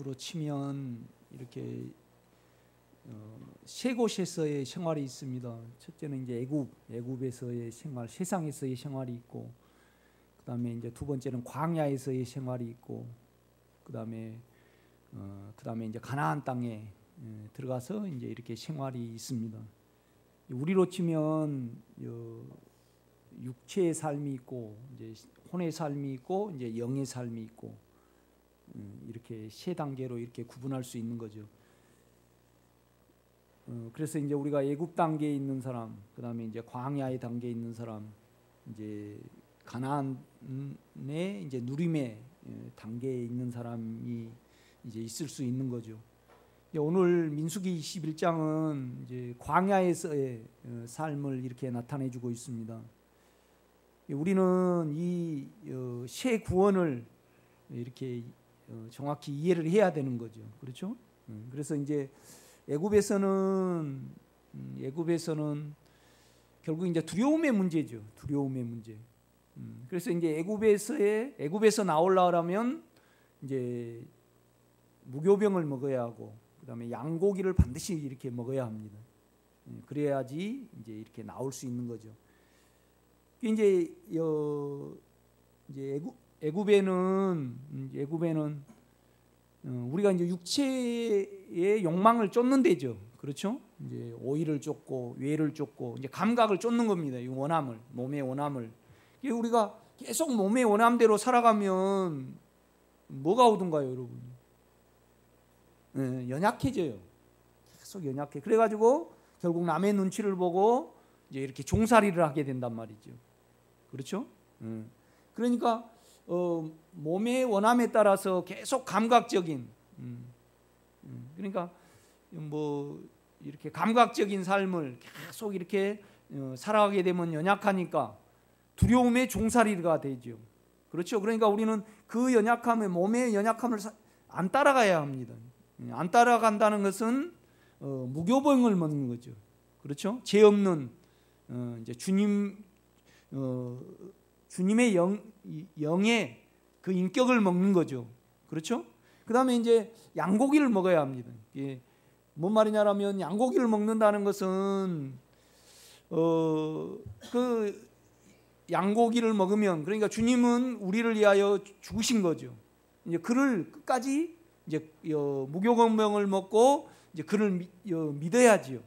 세상으로 치면 이렇게 세 곳에서의 생활이 있습니다. 첫째는 이제 애굽에서의 생활, 세상에서의 생활이 있고, 그다음에 이제 두 번째는 광야에서의 생활이 있고, 그다음에 이제 가나안 땅에 들어가서 이제 이렇게 생활이 있습니다. 우리로 치면 육체의 삶이 있고, 이제 혼의 삶이 있고, 이제 영의 삶이 있고, 이렇게 세 단계로 이렇게 구분할 수 있는 거죠. 그래서 이제 우리가 애굽 단계에 있는 사람, 그다음에 이제 광야의 단계에 있는 사람, 이제 가나안의 이제 누림의 단계에 있는 사람이 이제 있을 수 있는 거죠. 오늘 민수기 21장은 이제 광야에서의 삶을 이렇게 나타내주고 있습니다. 우리는 이 새 구원을 이렇게 정확히 이해를 해야 되는 거죠. 그렇죠? 그래서 이제 애굽에서는 결국 이제 두려움의 문제죠. 두려움의 문제. 그래서 이제 애굽에서 나오려면 이제 무교병을 먹어야 하고, 그다음에 양고기를 반드시 이렇게 먹어야 합니다. 그래야지 이제 이렇게 나올 수 있는 거죠. 이제 애굽에는 우리가 이제 육체의 욕망을 쫓는 데죠. 그렇죠? 이제 오이를 쫓고 외를 쫓고 이제 감각을 쫓는 겁니다. 이 원함을, 몸의 원함을. 우리가 계속 몸의 원함대로 살아가면 뭐가 오든가요, 여러분? 연약해져요. 계속 연약해. 그래가지고 결국 남의 눈치를 보고 이제 이렇게 종살이를 하게 된단 말이죠. 그렇죠? 그러니까 몸의 원함에 따라서 계속 감각적인, 그러니까 뭐 이렇게 감각적인 삶을 계속 이렇게 살아가게 되면 연약하니까 두려움의 종살이가 되죠. 그렇죠? 그러니까 우리는 그 연약함을, 몸의 연약함을 안 따라가야 합니다. 안 따라간다는 것은 무교병을 먹는 거죠. 그렇죠? 죄 없는 이제 주님의 영의 그 인격을 먹는 거죠. 그렇죠? 그다음에 이제 양고기를 먹어야 합니다. 이게 뭔 말이냐라면, 양고기를 먹는다는 것은 그 양고기를 먹으면, 그러니까 주님은 우리를 위하여 죽으신 거죠. 이제 그를 끝까지 이제 무교병을 먹고 이제 그를 믿어야지요.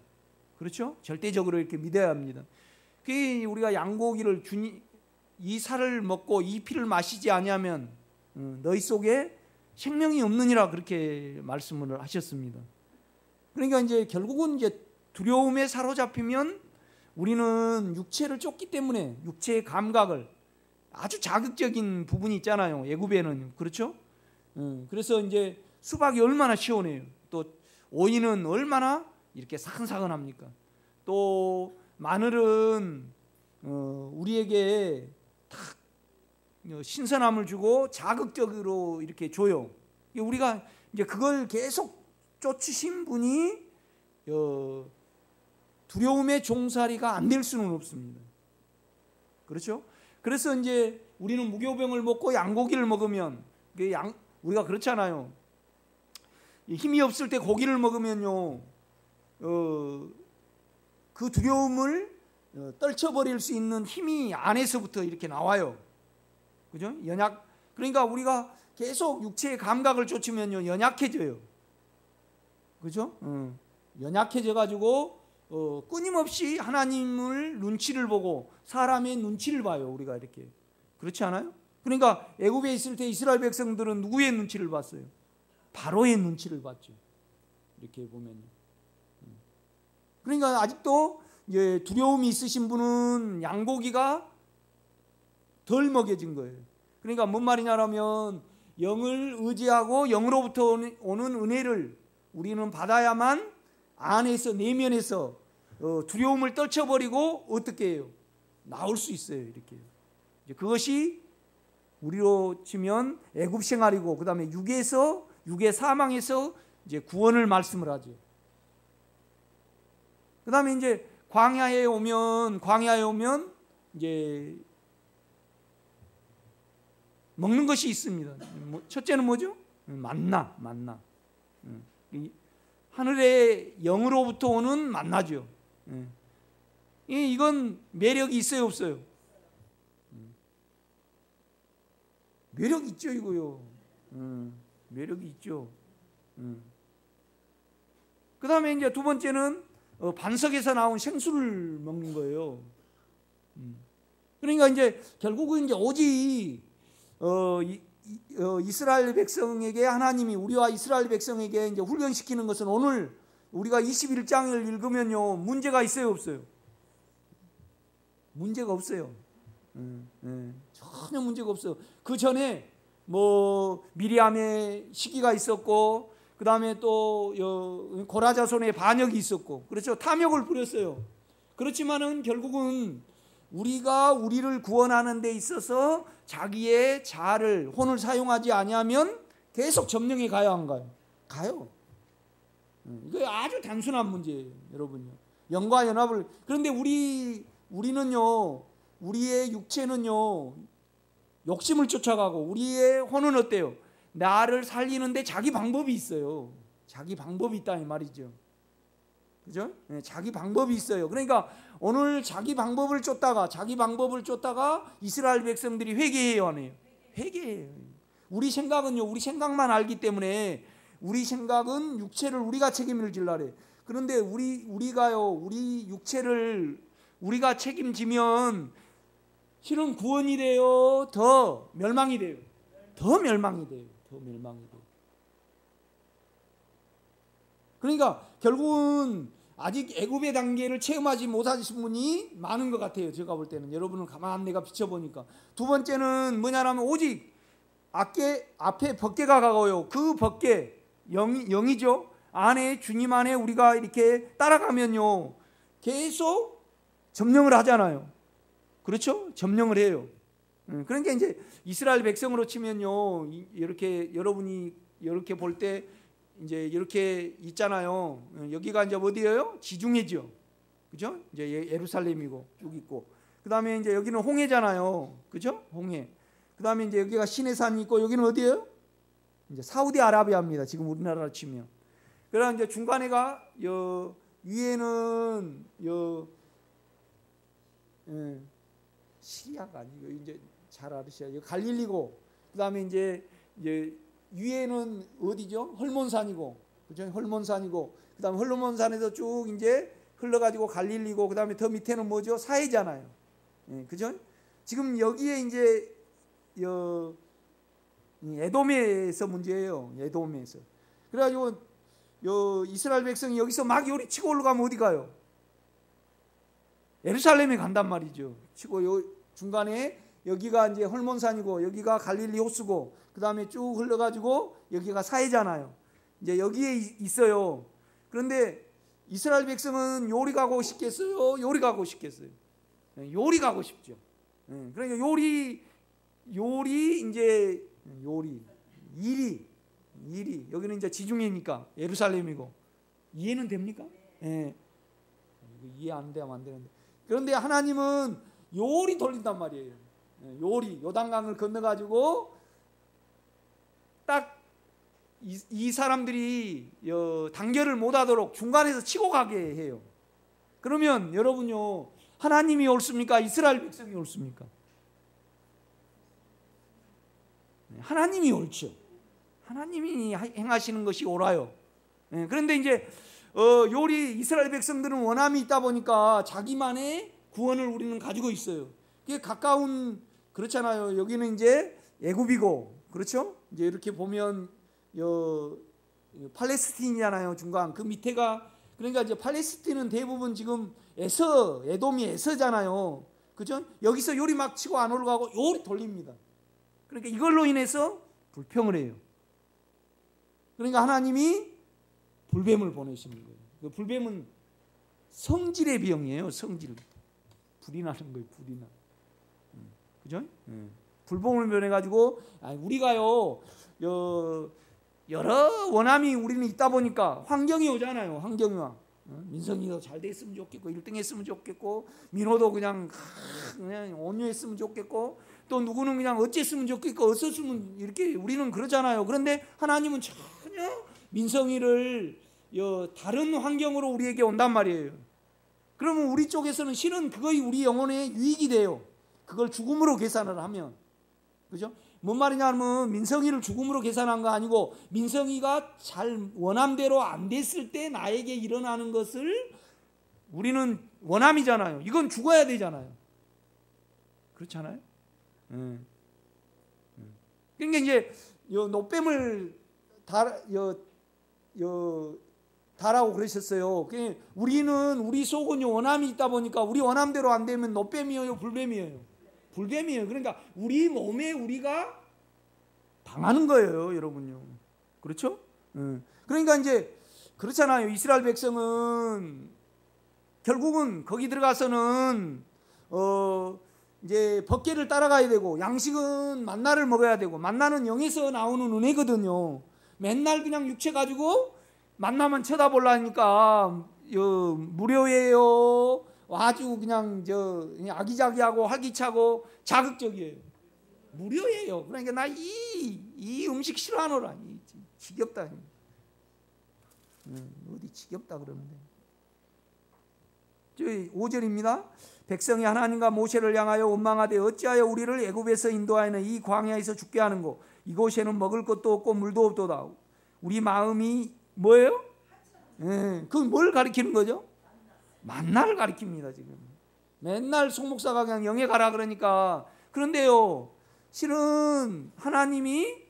그렇죠? 절대적으로 이렇게 믿어야 합니다. 그 우리가 양고기를 이 살을 먹고 이 피를 마시지 아니하면 너희 속에 생명이 없느니라, 그렇게 말씀을 하셨습니다. 그러니까 이제 결국은 이제 두려움에 사로잡히면 우리는 육체를 쫓기 때문에, 육체의 감각을, 아주 자극적인 부분이 있잖아요, 애굽에는. 그렇죠? 그래서 이제 수박이 얼마나 시원해요. 또 오이는 얼마나 이렇게 사근사근합니까? 또 마늘은 우리에게 딱 신선함을 주고 자극적으로 이렇게 줘요. 우리가 이제 그걸 계속 쫓으신 분이 두려움의 종살이가 안 될 수는 없습니다. 그렇죠? 그래서 이제 우리는 무교병을 먹고 양고기를 먹으면, 우리가 그렇잖아요. 힘이 없을 때 고기를 먹으면요, 그 두려움을 떨쳐버릴 수 있는 힘이 안에서부터 이렇게 나와요. 그죠? 그러니까 우리가 계속 육체의 감각을 쫓으면요, 연약해져요. 그죠? 연약해져가지고 끊임없이 하나님을 눈치를 보고 사람의 눈치를 봐요, 우리가 이렇게. 그렇지 않아요? 그러니까 애굽에 있을 때 이스라엘 백성들은 누구의 눈치를 봤어요? 바로의 눈치를 봤죠. 이렇게 보면요. 그러니까 아직도 이제 두려움이 있으신 분은 양고기가 덜 먹여진 거예요. 그러니까 뭔 말이냐라면, 영을 의지하고 영으로부터 오는 은혜를 우리는 받아야만 안에서, 내면에서 두려움을 떨쳐버리고 어떻게 해요? 나올 수 있어요. 이렇게. 이제 그것이 우리로 치면 애굽 생활이고, 그다음에 육의 사망에서 이제 구원을 말씀을 하죠. 그다음에 이제 광야에 오면 이제 먹는 것이 있습니다. 첫째는 뭐죠? 만나. 하늘의 영으로부터 오는 만나죠. 이건 매력이 있어요, 없어요? 매력 있죠, 이거요. 매력이 있죠. 그 다음에 이제 두 번째는 반석에서 나온 생수를 먹는 거예요. 그러니까 이제 결국은 이제 오직 이스라엘 백성에게 하나님이 우리와 이스라엘 백성에게 이제 훈련시키는 것은 오늘 우리가 21장을 읽으면요 문제가 있어요, 없어요? 문제가 없어요. 전혀 문제가 없어요. 그 전에 뭐 미리암의 시기가 있었고, 그 다음에 또 고라자손의 반역이 있었고, 그렇죠? 탐욕을 부렸어요. 그렇지만은 결국은 우리가 우리를 구원하는 데 있어서 자기의 자아를 혼을 사용하지 아니하면 계속 점령해 가야 한가요? 가요. 이거 아주 단순한 문제예요, 여러분요. 영과 연합을. 그런데 우리는요, 우리의 육체는요 욕심을 쫓아가고, 우리의 혼은 어때요? 나를 살리는데 자기 방법이 있어요. 자기 방법이 있다 이 말이죠. 그죠? 네, 자기 방법이 있어요. 그러니까 오늘 자기 방법을 쫓다가 이스라엘 백성들이 회개해요, 안 해요? 회개해요. 우리 생각은요, 우리 생각만 알기 때문에 우리 생각은 육체를 우리가 책임을 질라래. 그런데 우리가요, 우리 육체를 우리가 책임지면 실은 구원이 돼요, 더 멸망이 돼요? 더 멸망이 돼요. 그러니까 결국은 아직 애굽의 단계를 체험하지 못하신 분이 많은 것 같아요, 제가 볼 때는. 여러분은 가만 내가 비춰보니까. 두 번째는 뭐냐면 오직 앞에 법궤가 가고요, 그 법궤 영이죠. 안에 주님 안에 우리가 이렇게 따라가면요 계속 점령을 하잖아요. 그렇죠? 점령을 해요. 그러니까 이제 이스라엘 백성으로 치면요, 이렇게 여러분이 이렇게 볼 때 이제 이렇게 있잖아요. 여기가 이제 어디예요? 지중해죠. 그죠? 이제 예루살렘이고 쭉 있고, 그 다음에 이제 여기는 홍해잖아요. 그죠? 홍해. 그 다음에 이제 여기가 시내산이 있고, 여기는 어디예요? 이제 사우디아라비아입니다. 지금 우리나라로 치면. 그러나 이제 중간에가 위에는 시리아가 아니고 이제 잘 알으셔야 갈릴리고, 그 다음에 이제 위에는 어디죠? 헐몬산이고, 그죠? 헐몬산이고, 그 다음에 헐몬산에서 쭉 이제 흘러가지고 갈릴리고, 그 다음에 더 밑에는 뭐죠? 사해잖아요. 그죠? 지금 여기에 이제 에돔에서 문제예요. 에돔에서. 그래가지고 이스라엘 백성이 여기서 막 요리 치고 올라가면 어디 가요? 예루살렘에 간단 말이죠. 치고 중간에 여기가 이제 헐몬산이고, 여기가 갈릴리 호수고, 그 다음에 쭉 흘러가지고 여기가 사해잖아요. 이제 여기에 있어요. 그런데 이스라엘 백성은 요리 가고 싶겠어요? 요리 가고 싶겠어요? 요리 가고 싶죠. 그러니까 일이 여기는 이제 지중해니까 예루살렘이고. 이해는 됩니까? 이해 안 되면 안 되는데. 그런데 하나님은 요리 돌린단 말이에요. 요리 요단강을 건너가지고 딱 이 사람들이 단결을 못하도록 중간에서 치고 가게 해요. 그러면 여러분요, 하나님이 옳습니까? 이스라엘 백성이 옳습니까? 하나님이 옳죠. 하나님이 행하시는 것이 옳아요. 그런데 이제 이스라엘 백성들은 원함이 있다 보니까 자기만의 구원을 우리는 가지고 있어요. 그게 가까운, 그렇잖아요. 여기는 이제 애굽이고, 그렇죠? 이제 이렇게 보면 팔레스틴이잖아요. 중간 그 밑에가, 그러니까 이제 팔레스틴은 대부분 지금 에돔이 에서잖아요. 그죠? 여기서 요리 막 치고 안 올라가고 요리 돌립니다. 그러니까 이걸로 인해서 불평을 해요. 그러니까 하나님이 불뱀을 보내시는 거예요. 그 불뱀은 성질의 병이에요. 성질. 불이 나는 거예요. 불이 나. 그죠? 불뱀을 보내가지고 우리가요 여러 원함이 우리는 있다 보니까 환경이 오잖아요. 환경이 와. 민성이도 잘 됐으면 좋겠고, 1등 했으면 좋겠고, 민호도 그냥 온유했으면 좋겠고, 또 누구는 그냥 어쨌으면 좋겠고 어썼으면 이렇게 우리는 그러잖아요. 그런데 하나님은 전혀 민성이를 다른 환경으로 우리에게 온단 말이에요. 그러면 우리 쪽에서는 실은 그거이 우리 영혼에 유익이 돼요. 그걸 죽음으로 계산을 하면. 그죠? 뭔 말이냐 하면 민성이를 죽음으로 계산한 거 아니고 민성이가 잘 원함대로 안 됐을 때 나에게 일어나는 것을 우리는 원함이잖아요. 이건 죽어야 되잖아요. 그렇잖아요. 그러니까 이제 노뱀을 다라고 그러셨어요. 우리는 우리 속은 원함이 있다 보니까 우리 원함대로 안 되면 노뱀이에요, 불뱀이에요? 불뱀이에요. 그러니까 우리 몸에 우리가 당하는 거예요, 여러분요. 그렇죠? 그러니까 이제 그렇잖아요. 이스라엘 백성은 결국은 거기 들어가서는 이제 법궤를 따라가야 되고 양식은 만나를 먹어야 되고 만나는 영에서 나오는 은혜거든요. 맨날 그냥 육체 가지고 만나만 쳐다보려니까 무료예요. 아주 그냥 아기자기하고 활기차고 자극적이에요. 무료예요. 그러니까 나 이 음식 싫어하노라. 지겹다. 어디 지겹다 그러는데. 5절입니다. 백성이 하나님과 모세를 향하여 원망하되 어찌하여 우리를 애굽에서 인도하여는 이 광야에서 죽게 하는고 이곳에는 먹을 것도 없고 물도 없도다. 우리 마음이 뭐예요? 그 뭘 가리키는 거죠? 만나를 가리킵니다. 지금 맨날 송 목사가 그냥 영에 가라 그러니까. 그런데요, 실은 하나님이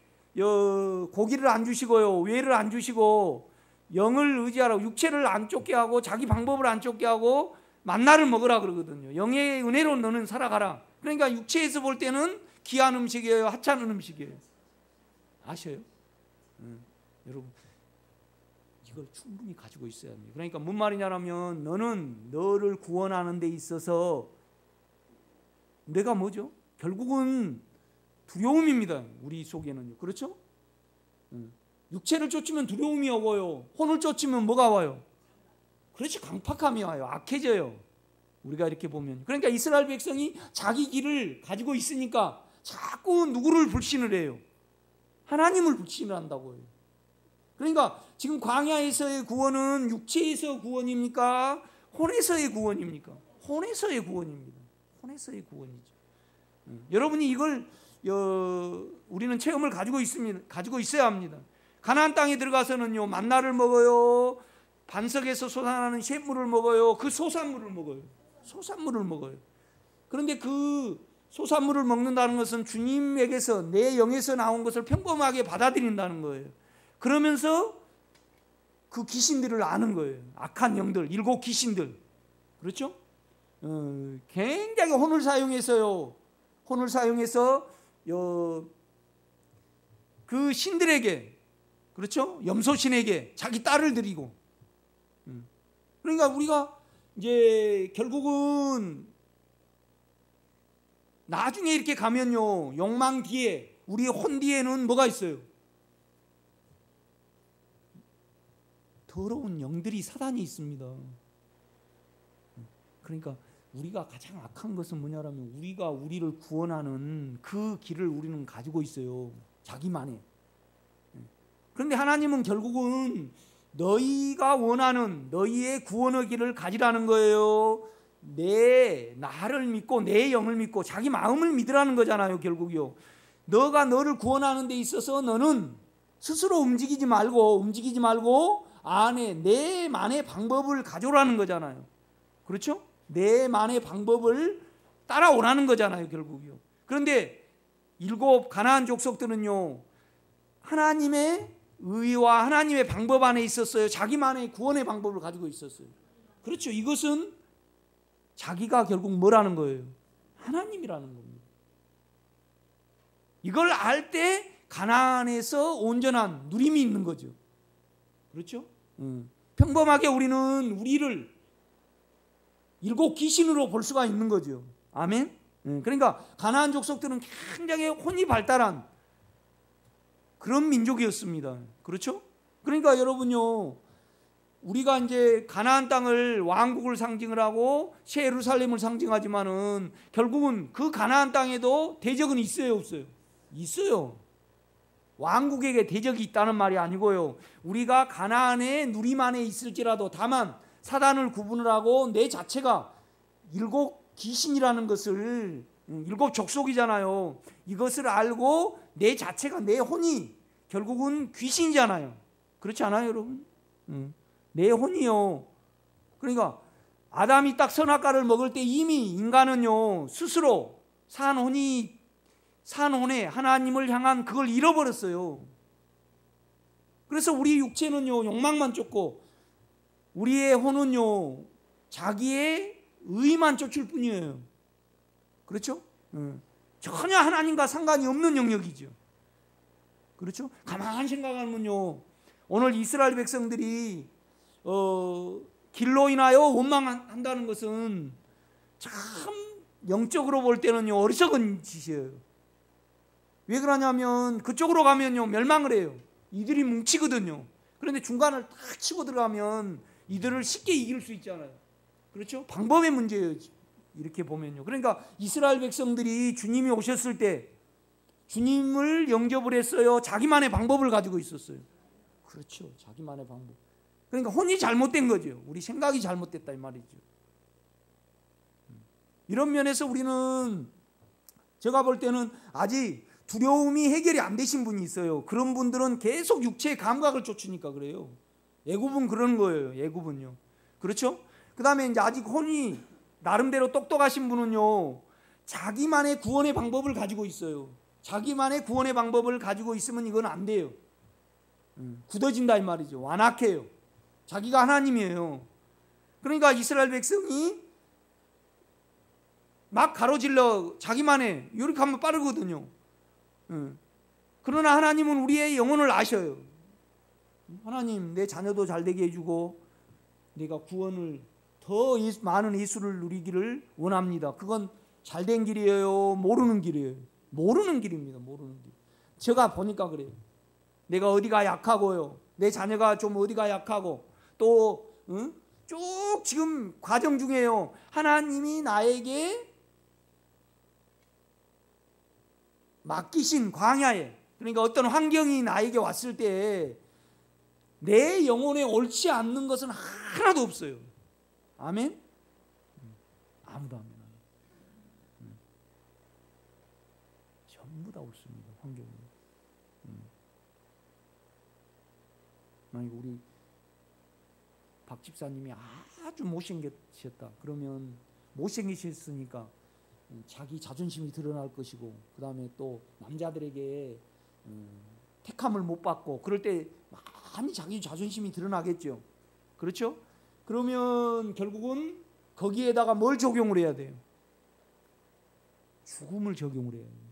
고기를 안 주시고요, 외를 안 주시고 영을 의지하라고, 육체를 안 쫓게 하고 자기 방법을 안 쫓게 하고 만나를 먹으라 그러거든요. 영의 은혜로 너는 살아가라. 그러니까 육체에서 볼 때는 귀한 음식이에요, 하찮은 음식이에요. 아셔요? 여러분 이걸 충분히 가지고 있어야 합니다. 그러니까 뭔 말이냐면 너는 너를 구원하는 데 있어서 내가 뭐죠? 결국은 두려움입니다. 우리 속에는요. 그렇죠? 육체를 쫓으면 두려움이 오고요. 혼을 쫓으면 뭐가 와요? 그렇지, 강팍함이 와요. 악해져요. 우리가 이렇게 보면. 그러니까 이스라엘 백성이 자기 길을 가지고 있으니까 자꾸 누구를 불신을 해요? 하나님을 불신을 한다고요. 그러니까 지금 광야에서의 구원은 육체에서 구원입니까? 혼에서의 구원입니까? 혼에서의 구원입니다. 혼에서의 구원이죠. 여러분이 이걸 우리는 체험을 가지고 있습니다. 가지고 있어야 합니다. 가나안 땅에 들어가서는요, 만나를 먹어요. 반석에서 솟아나는 샘물을 먹어요. 그 소산물을 먹어요. 소산물을 먹어요. 그런데 그 소산물을 먹는다는 것은 주님에게서 내 영에서 나온 것을 평범하게 받아들인다는 거예요. 그러면서 그 귀신들을 아는 거예요. 악한 영들, 7 귀신들. 그렇죠? 굉장히 혼을 사용해서요. 혼을 사용해서 그 신들에게, 그렇죠? 염소신에게 자기 딸을 드리고. 그러니까 우리가 이제 결국은 나중에 이렇게 가면요, 욕망 뒤에, 우리의 혼 뒤에는 뭐가 있어요? 더러운 영들이, 사단이 있습니다. 그러니까 우리가 가장 악한 것은 뭐냐면 우리가 우리를 구원하는 그 길을 우리는 가지고 있어요. 자기만의. 그런데 하나님은 결국은 너희가 원하는 너희의 구원의 길을 가지라는 거예요. 나를 믿고 내 영을 믿고 자기 마음을 믿으라는 거잖아요. 결국이요. 너가 너를 구원하는 데 있어서 너는 스스로 움직이지 말고 안에 내만의 방법을 가져오라는 거잖아요. 그렇죠? 내만의 방법을 따라오라는 거잖아요. 결국이요. 그런데 7 가나안 족속들은요, 하나님의 의와 하나님의 방법 안에 있었어요. 자기만의 구원의 방법을 가지고 있었어요. 그렇죠. 이것은 자기가 결국 뭐라는 거예요? 하나님이라는 겁니다. 이걸 알 때 가나안에서 온전한 누림이 있는 거죠. 그렇죠? 평범하게 우리는 우리를 7 귀신으로 볼 수가 있는 거죠. 아멘. 그러니까 가나안 족속들은 굉장히 혼이 발달한 그런 민족이었습니다. 그렇죠? 그러니까 여러분요, 우리가 이제 가나안 땅을 왕국을 상징을 하고 새 예루살렘을 상징하지만은 결국은 그 가나안 땅에도 대적은 있어요, 없어요? 있어요. 왕국에게 대적이 있다는 말이 아니고요. 우리가 가나안의 누림 안에 있을지라도 다만 사단을 구분을 하고 내 자체가 일곱 귀신이라는 것을, 일곱 족속이잖아요. 이것을 알고 내 자체가, 내 혼이 결국은 귀신이잖아요. 그렇지 않아요, 여러분? 내 혼이요. 그러니까 아담이 딱 선악과를 먹을 때 이미 인간은요 스스로 산 혼에 하나님을 향한 그걸 잃어버렸어요. 그래서 우리 육체는요 욕망만 쫓고 우리의 혼은요 자기의 의만 쫓을 뿐이에요. 그렇죠? 전혀 하나님과 상관이 없는 영역이죠. 그렇죠? 가만히 생각하면요 오늘 이스라엘 백성들이 길로 인하여 원망한다는 것은 참 영적으로 볼 때는요 어리석은 짓이에요. 왜 그러냐면 그쪽으로 가면요 멸망을 해요. 이들이 뭉치거든요. 그런데 중간을 탁 치고 들어가면 이들을 쉽게 이길 수 있잖아요. 그렇죠? 방법의 문제예요. 이렇게 보면요. 그러니까 이스라엘 백성들이 주님이 오셨을 때 주님을 영접을 했어요. 자기만의 방법을 가지고 있었어요. 그렇죠. 자기만의 방법. 그러니까 혼이 잘못된 거죠. 우리 생각이 잘못됐다 이 말이죠. 이런 면에서 우리는 제가 볼 때는 아직 두려움이 해결이 안 되신 분이 있어요. 그런 분들은 계속 육체의 감각을 쫓으니까 그래요. 애굽은 그런 거예요. 애굽은요. 그렇죠? 그 다음에 이제 아직 혼이 나름대로 똑똑하신 분은요 자기만의 구원의 방법을 가지고 있어요. 자기만의 구원의 방법을 가지고 있으면 이건 안 돼요. 굳어진다 이 말이죠. 완악해요. 자기가 하나님이에요. 그러니까 이스라엘 백성이 막 가로질러 자기만의 이렇게 하면 빠르거든요. 그러나 하나님은 우리의 영혼을 아셔요. 하나님 내 자녀도 잘되게 해주고 내가 구원을 더 많은 예수를 누리기를 원합니다. 그건 잘된 길이에요? 모르는 길이에요? 모르는 길입니다. 모르는 길. 제가 보니까 그래요. 내가 어디가 약하고요. 내 자녀가 좀 어디가 약하고 또 쭉 지금 과정 중에요. 하나님이 나에게 맡기신 광야에 그러니까 어떤 환경이 나에게 왔을 때 내 영혼에 옳지 않는 것은 하나도 없어요. 아멘? 아무도 아멘. 전부 다 옳습니다. 환경이. 만약 우리 박 집사님이 아주 못생기셨다. 그러면 못생기셨으니까 자기 자존심이 드러날 것이고 그 다음에 또 남자들에게 택함을 못 받고 그럴 때 많이 자기 자존심이 드러나겠죠. 그렇죠? 그러면 결국은 거기에다가 뭘 적용을 해야 돼요? 죽음을 적용을 해야 돼요.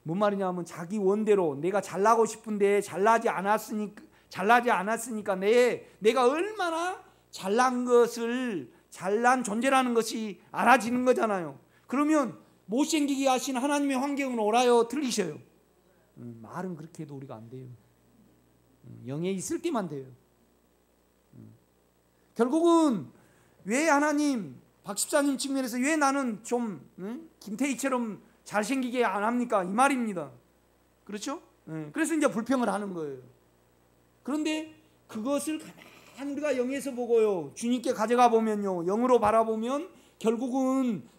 뭔 말이냐 하면 자기 원대로 내가 잘나고 싶은데 잘나지 않았으니까 내가 얼마나 잘난 존재라는 것이 알아지는 거잖아요. 그러면 못생기게 하신 하나님의 환경은 옳아요? 틀리셔요? 말은 그렇게 해도 우리가 안 돼요. 영에 있을 때만 돼요. 결국은 왜 하나님 박 집사님 측면에서 왜 나는 좀 김태희처럼 잘생기게 안 합니까? 이 말입니다. 그렇죠? 그래서 이제 불평을 하는 거예요. 그런데 그것을 가만히 우리가 영에서 보고요 주님께 가져가 보면요 영으로 바라보면 결국은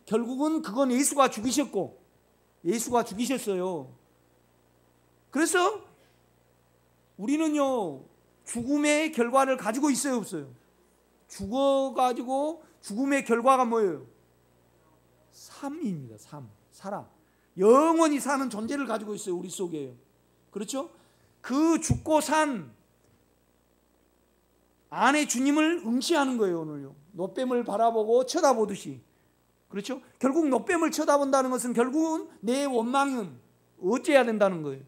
그건 예수가 죽이셨고 예수가 죽이셨어요. 그래서 우리는요 죽음의 결과를 가지고 있어요 없어요? 죽어가지고 죽음의 결과가 뭐예요? 삶입니다. 살아 영원히 사는 존재를 가지고 있어요. 우리 속에요. 그렇죠? 그 죽고 산 안에 주님을 응시하는 거예요. 오늘요 놋뱀을 바라보고 쳐다보듯이. 그렇죠? 결국 놋뱀을 쳐다본다는 것은 결국은 내 원망은 어째야 된다는 거예요.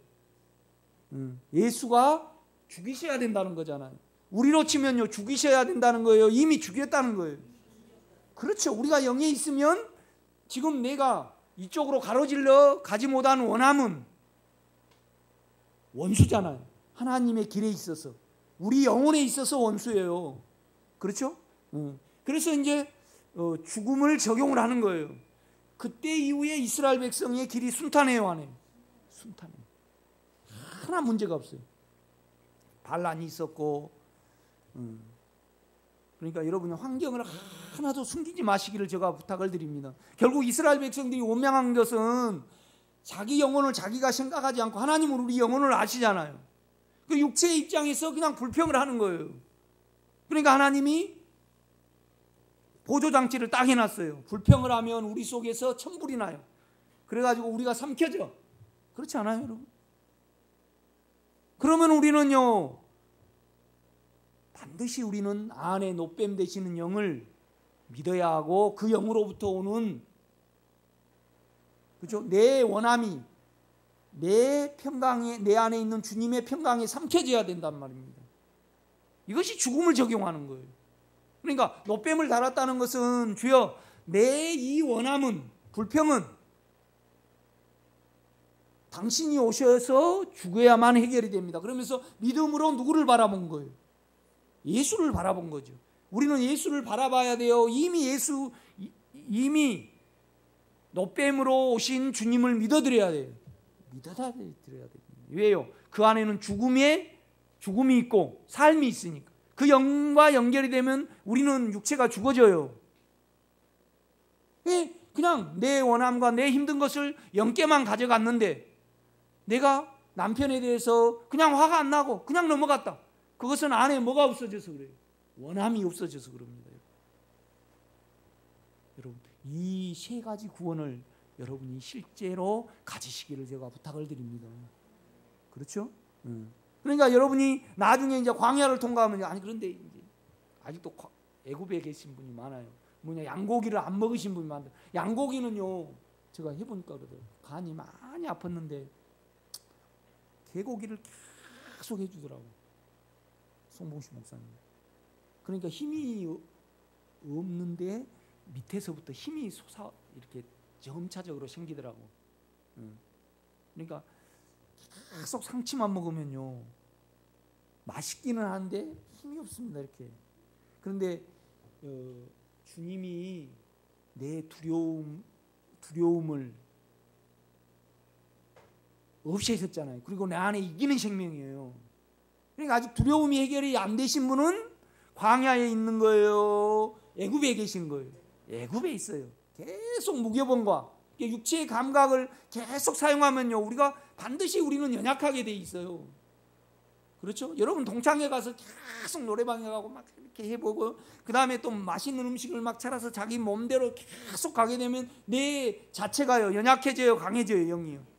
예수가 죽이셔야 된다는 거잖아요. 우리로 치면요 죽이셔야 된다는 거예요? 이미 죽였다는 거예요? 그렇죠. 우리가 영에 있으면 지금 내가 이쪽으로 가로질러 가지 못하는 원함은 원수잖아요. 하나님의 길에 있어서 우리 영혼에 있어서 원수예요. 그렇죠? 그래서 이제 죽음을 적용을 하는 거예요. 그때 이후에 이스라엘 백성의 길이 순탄해요, 안 해요? 순탄해요. 하나 문제가 없어요. 반란이 있었고, 그러니까 여러분이 환경을 하나도 숨기지 마시기를 제가 부탁을 드립니다. 결국 이스라엘 백성들이 원망한 것은 자기 영혼을 자기가 생각하지 않고 하나님은 우리 영혼을 아시잖아요. 그 육체의 입장에서 그냥 불평을 하는 거예요. 그러니까 하나님이 보조장치를 딱 해놨어요. 불평을 하면 우리 속에서 천불이 나요. 그래가지고 우리가 삼켜져. 그렇지 않아요, 여러분? 그러면 우리는요, 반드시 우리는 안에 노뱀 되시는 영을 믿어야 하고, 그 영으로부터 오는, 그렇죠? 내 원함이 내 평강에, 내 안에 있는 주님의 평강에 삼켜져야 된단 말입니다. 이것이 죽음을 적용하는 거예요. 그러니까 노뱀을 달았다는 것은, 주여 내 이 원함은, 불평은 당신이 오셔서 죽어야만 해결이 됩니다. 그러면서 믿음으로 누구를 바라본 거예요? 예수를 바라본 거죠. 우리는 예수를 바라봐야 돼요. 이미 노뱀으로 오신 주님을 믿어드려야 돼요. 믿어드려야 됩니다. 왜요? 그 안에는 죽음이 있고 삶이 있으니까. 그 영과 연결이 되면 우리는 육체가 죽어져요. 그냥 내 원함과 내 힘든 것을 영께만 가져갔는데, 내가 남편에 대해서 그냥 화가 안 나고 그냥 넘어갔다. 그것은 안에 뭐가 없어져서 그래요? 원함이 없어져서 그럽니다. 여러분, 이 세 가지 구원을 여러분이 실제로 가지시기를 제가 부탁을 드립니다. 그렇죠? 그러니까 여러분이 나중에 이제 광야를 통과하면, 아니 그런데 이제 아직도 애굽에 계신 분이 많아요. 양고기를 안 먹으신 분이 많아요. 양고기는요, 제가 해보니까 그러더라고요. 간이 많이 아팠는데 개고기를 계속 해주더라고요, 송봉식 목사님. 그러니까 힘이 없는데 밑에서부터 힘이 이렇게 점차적으로 생기더라고. 그러니까 계속 상치만 먹으면요, 맛있기는 한데 힘이 없습니다, 이렇게. 그런데 주님이 내 두려움을 없애셨잖아요. 그리고 내 안에 이기는 생명이에요. 그러니까 아직 두려움이 해결이 안 되신 분은 광야에 있는 거예요? 애굽에 계신 거예요? 애굽에 있어요. 계속 무교본과 육체의 감각을 계속 사용하면요, 우리가 반드시 우리는 연약하게 돼 있어요. 그렇죠? 여러분 동창회 가서 계속 노래방에 가고 막 이렇게 해보고, 그 다음에 또 맛있는 음식을 막 차려서 자기 몸대로 계속 가게 되면 내 자체가요, 연약해져요, 강해져요, 영이요?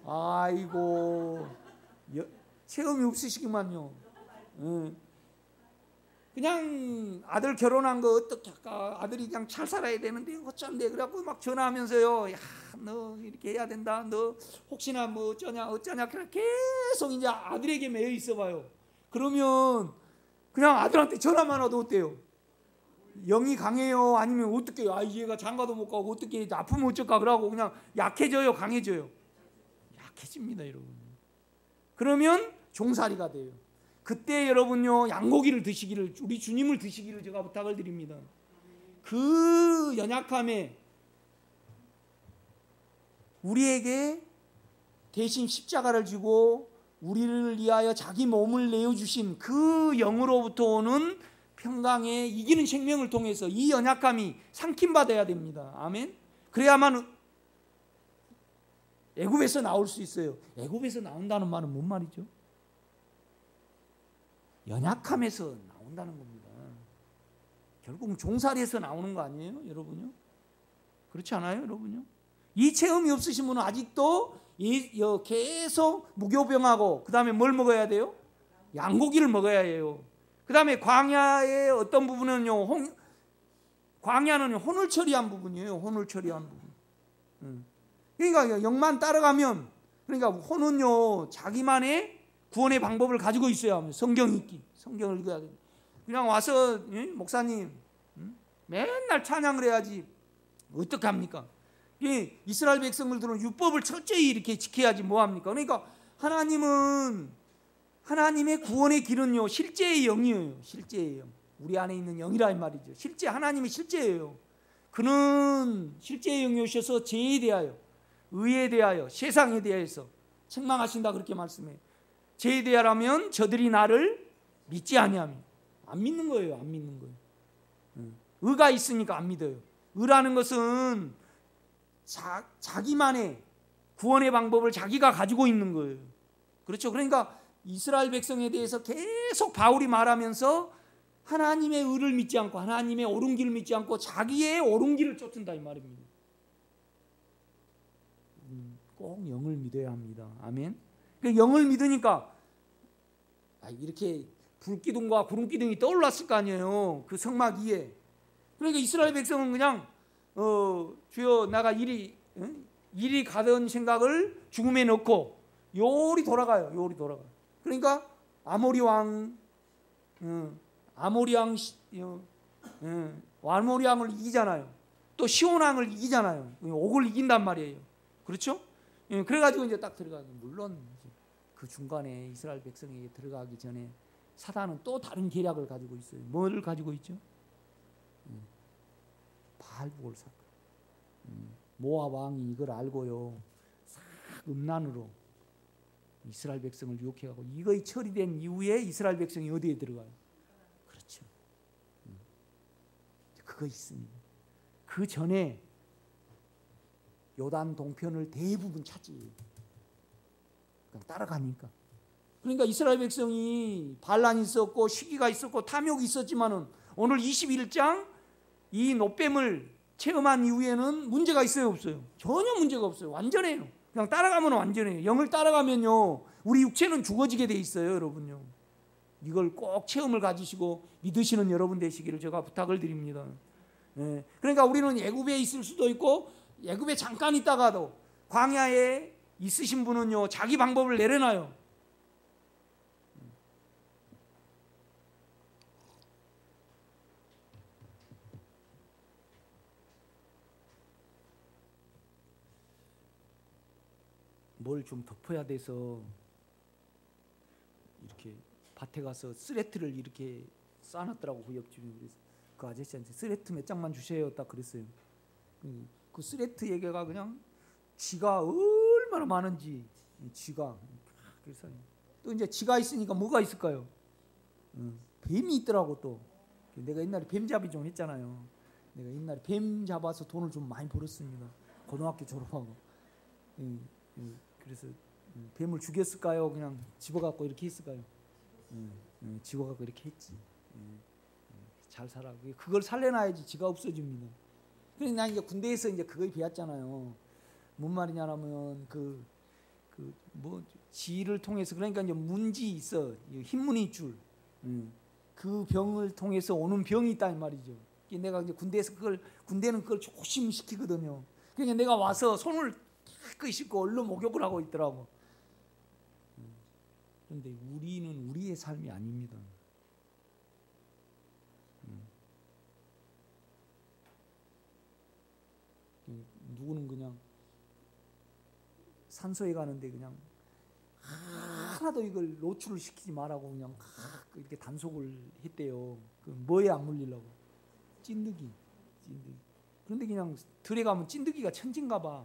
아이고, 체험이 없으시기만요. 그냥 아들 결혼한 거 어떻게 할까? 아들이 그냥 잘 살아야 되는데 어쩐데? 그래갖고 막 전화하면서요, 야, 너 이렇게 해야 된다. 너 혹시나 뭐 어쩌냐. 계속 이제 아들에게 매여 있어봐요. 그러면 그냥 아들한테 전화만 와도 어때요? 영이 강해요? 아니면 어떻게 해요? 얘가 장가도 못 가고 어떻게 해? 아프면 어쩔까? 그러고 그냥 약해져요, 강해져요? 약해집니다, 여러분. 그러면 종살이가 돼요. 그때 여러분요, 양고기를 드시기를, 우리 주님을 드시기를 제가 부탁을 드립니다. 그 연약함에 우리에게 대신 십자가를 지고 우리를 위하여 자기 몸을 내어주신 그 영으로부터 오는 평강에 이기는 생명을 통해서 이 연약함이 삼킴받아야 됩니다. 아멘. 그래야만 애굽에서 나올 수 있어요. 애굽에서 나온다는 말은 뭔 말이죠? 연약함에서 나온다는 겁니다. 결국 종살이에서 나오는 거 아니에요, 여러분요? 그렇지 않아요, 여러분요? 이 체험이 없으신 분은 아직도 계속 무교병하고, 그 다음에 뭘 먹어야 돼요? 양고기를 먹어야 해요. 그 다음에 광야의 어떤 부분은요, 광야는 혼을 처리한 부분이에요. 혼을 처리한 부분. 그러니까 영만 따라가면, 그러니까 혼은요, 자기만의 구원의 방법을 가지고 있어야 합니다. 성경 읽기, 성경을 읽어야 됩니다. 그냥 와서 목사님 맨날 찬양을 해야지 어떻게 합니까? 이스라엘 백성들은 율법을 철저히 이렇게 지켜야지 뭐 합니까? 그러니까 하나님은 하나님의 구원의 길은요 실제의 영이에요. 실제의 영. 우리 안에 있는 영이라 이 말이죠. 실제 하나님의 실제예요. 그는 실제의 영이 오셔서 죄에 대하여, 의에 대하여, 세상에 대해서 책망하신다 그렇게 말씀해요. 죄에 대하라면 저들이 나를 믿지 아니하며. 안 믿는 거예요. 안 믿는 거예요. 의가 있으니까 안 믿어요. 의라는 것은 자기만의 구원의 방법을 자기가 가지고 있는 거예요. 그렇죠. 그러니까 이스라엘 백성에 대해서 계속 바울이 말하면서 하나님의 의를 믿지 않고 하나님의 옳은 길을 믿지 않고 자기의 옳은 길을 쫓는다 이 말입니다. 꼭 영을 믿어야 합니다. 아멘. 영을 믿으니까 이렇게 불기둥과 구름기둥이 떠올랐을 거 아니에요. 그 성막 위에. 그러니까 이스라엘 백성은 그냥 주여 나가 이리 가던 생각을 죽음에 넣고 요리 돌아가요. 요리 돌아가요. 그러니까 아모리 왕을 이기잖아요. 또 시온 왕을 이기잖아요. 옥을 이긴단 말이에요. 그렇죠? 그래가지고 이제 딱 들어가요. 물론 그 중간에 이스라엘 백성에게 들어가기 전에 사단은 또 다른 계략을 가지고 있어요. 뭐를 가지고 있죠? 바알복을 사건. 모압 왕이 이걸 알고요, 싹 음란으로 이스라엘 백성을 유혹해가고 이거이 처리된 이후에 이스라엘 백성이 어디에 들어가요? 그렇죠. 그거 있습니다. 그 전에 요단 동편을 대부분 차지해요. 그냥 따라가니까. 그러니까 이스라엘 백성이 반란이 있었고 시기가 있었고 탐욕이 있었지만은 오늘 21장 이 노뱀을 체험한 이후에는 문제가 있어요, 없어요? 전혀 문제가 없어요. 완전해요. 그냥 따라가면 완전해요. 영을 따라가면요 우리 육체는 죽어지게 돼 있어요, 여러분요. 이걸 꼭 체험을 가지시고 믿으시는 여러분 되시기를 제가 부탁을 드립니다. 그러니까 우리는 애굽에 있을 수도 있고 애굽에 잠깐 있다가도 광야에 있으신 분은요 자기 방법을 내려놔요. 뭘 좀 덮어야 돼서 이렇게 밭에 가서 쓰레트를 이렇게 쌓아놨더라고 그 옆집에. 그래서 그 아저씨한테 쓰레트 몇 장만 주세요 딱 그랬어요. 그 쓰레트 얘기가 그냥 쥐가 얼마나 많은지 쥐가. 그래서 또 이제 쥐가 있으니까 뭐가 있을까요? 뱀이 있더라고. 또 내가 옛날에 뱀잡이 좀 했잖아요. 내가 옛날에 뱀 잡아서 돈을 좀 많이 벌었습니다. 고등학교 졸업하고. 그래서 뱀을 죽였을까요? 그냥 집어갖고 이렇게 했을까요? 집어갖고 이렇게 했지. 잘 살아. 그걸 살려놔야지 쥐가 없어집니다. 그래서 난 이제 군대에서 이제 그걸 배웠잖아요. 뭔 말이냐면 뭐 쥐를 통해서, 그러니까 이제 문지 있어, 흰무늬 줄. 그 병을 통해서 오는 병이 있단 말이죠. 내가 이제 군대에서 군대는 그걸 조심시키거든요. 그러니까 내가 와서 손을 탁 씻고 얼른 목욕을 하고 있더라고. 그런데 우리는 우리의 삶이 아닙니다. 누구는 그냥 산소에 가는데 그냥 하나도 이걸 노출을 시키지 말라고 그냥 이렇게 단속을 했대요. 뭐에 안 물리려고? 찐득이. 그런데 그냥 들에 가면 찐득이가 천진가 봐.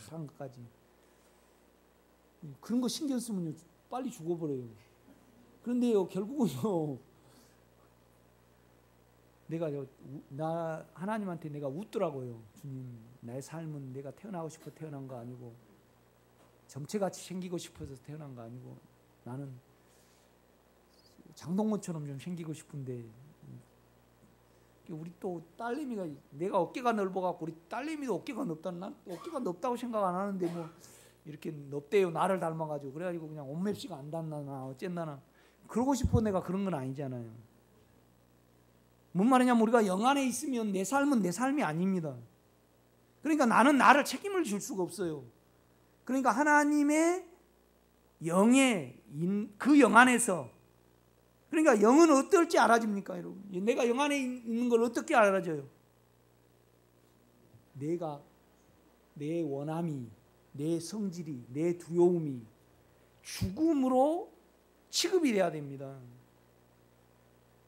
잘한 것까지. 그런 거 신경 쓰면 빨리 죽어버려요. 그런데요 결국은요 나 하나님한테 내가 웃더라고요. 주님, 나의 삶은 내가 태어나고 싶어 태어난 거 아니고 점체같이 생기고 싶어서 태어난 거 아니고 나는 장동건처럼 좀 생기고 싶은데, 우리 또 딸내미가, 내가 어깨가 넓어갖고 우리 딸내미도 어깨가 넓다. 난 어깨가 넓다고 생각 안 하는데 뭐 이렇게 넓대요. 나를 닮아가지고. 그래가지고 그냥 옷맵시가 안 닿나 어쨌나 그러고 싶어. 내가 그런 건 아니잖아요. 뭔 말이냐면 우리가 영 안에 있으면 내 삶은 내 삶이 아닙니다. 그러니까 나는 나를 책임을 질 수가 없어요. 그러니까 하나님의 영의 그 영 안에서, 그러니까 영은 어떨지 알아집니까, 여러분? 내가 영 안에 있는 걸 어떻게 알아져요? 내 원함이, 내 성질이, 내 두려움이 죽음으로 취급이 돼야 됩니다.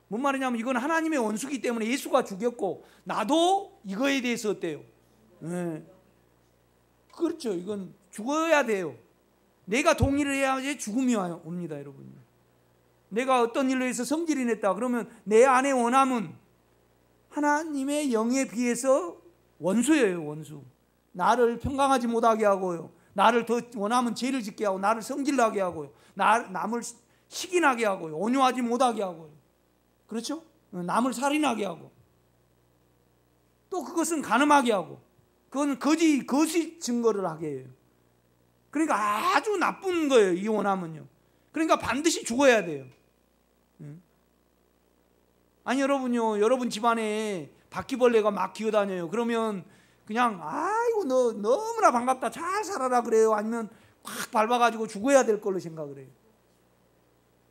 뭔 말이냐면 이건 하나님의 원수기 때문에 예수가 죽였고 나도 이거에 대해서 어때요? 네. 그렇죠. 이건 죽어야 돼요. 내가 동의를 해야지 죽음이 옵니다, 여러분. 내가 어떤 일로 해서 성질이 냈다 그러면 내 안의 원함은 하나님의 영에 비해서 원수예요, 원수. 나를 평강하지 못하게 하고요, 나를 더 원하면 죄를 짓게 하고, 나를 성질나게 하고요, 남을 시기나게 하고요, 온유하지 못하게 하고요. 그렇죠? 남을 살인하게 하고, 또 그것은 간음하게 하고, 그건 거짓 증거를 하게 해요. 그러니까 아주 나쁜 거예요, 이 원함은요. 그러니까 반드시 죽어야 돼요. 아니 여러분요, 여러분 집안에 바퀴벌레가 막 기어다녀요. 그러면 그냥 아이고 너 너무나 반갑다, 잘 살아라 그래요? 아니면 확 밟아가지고 죽어야 될 걸로 생각을 해요?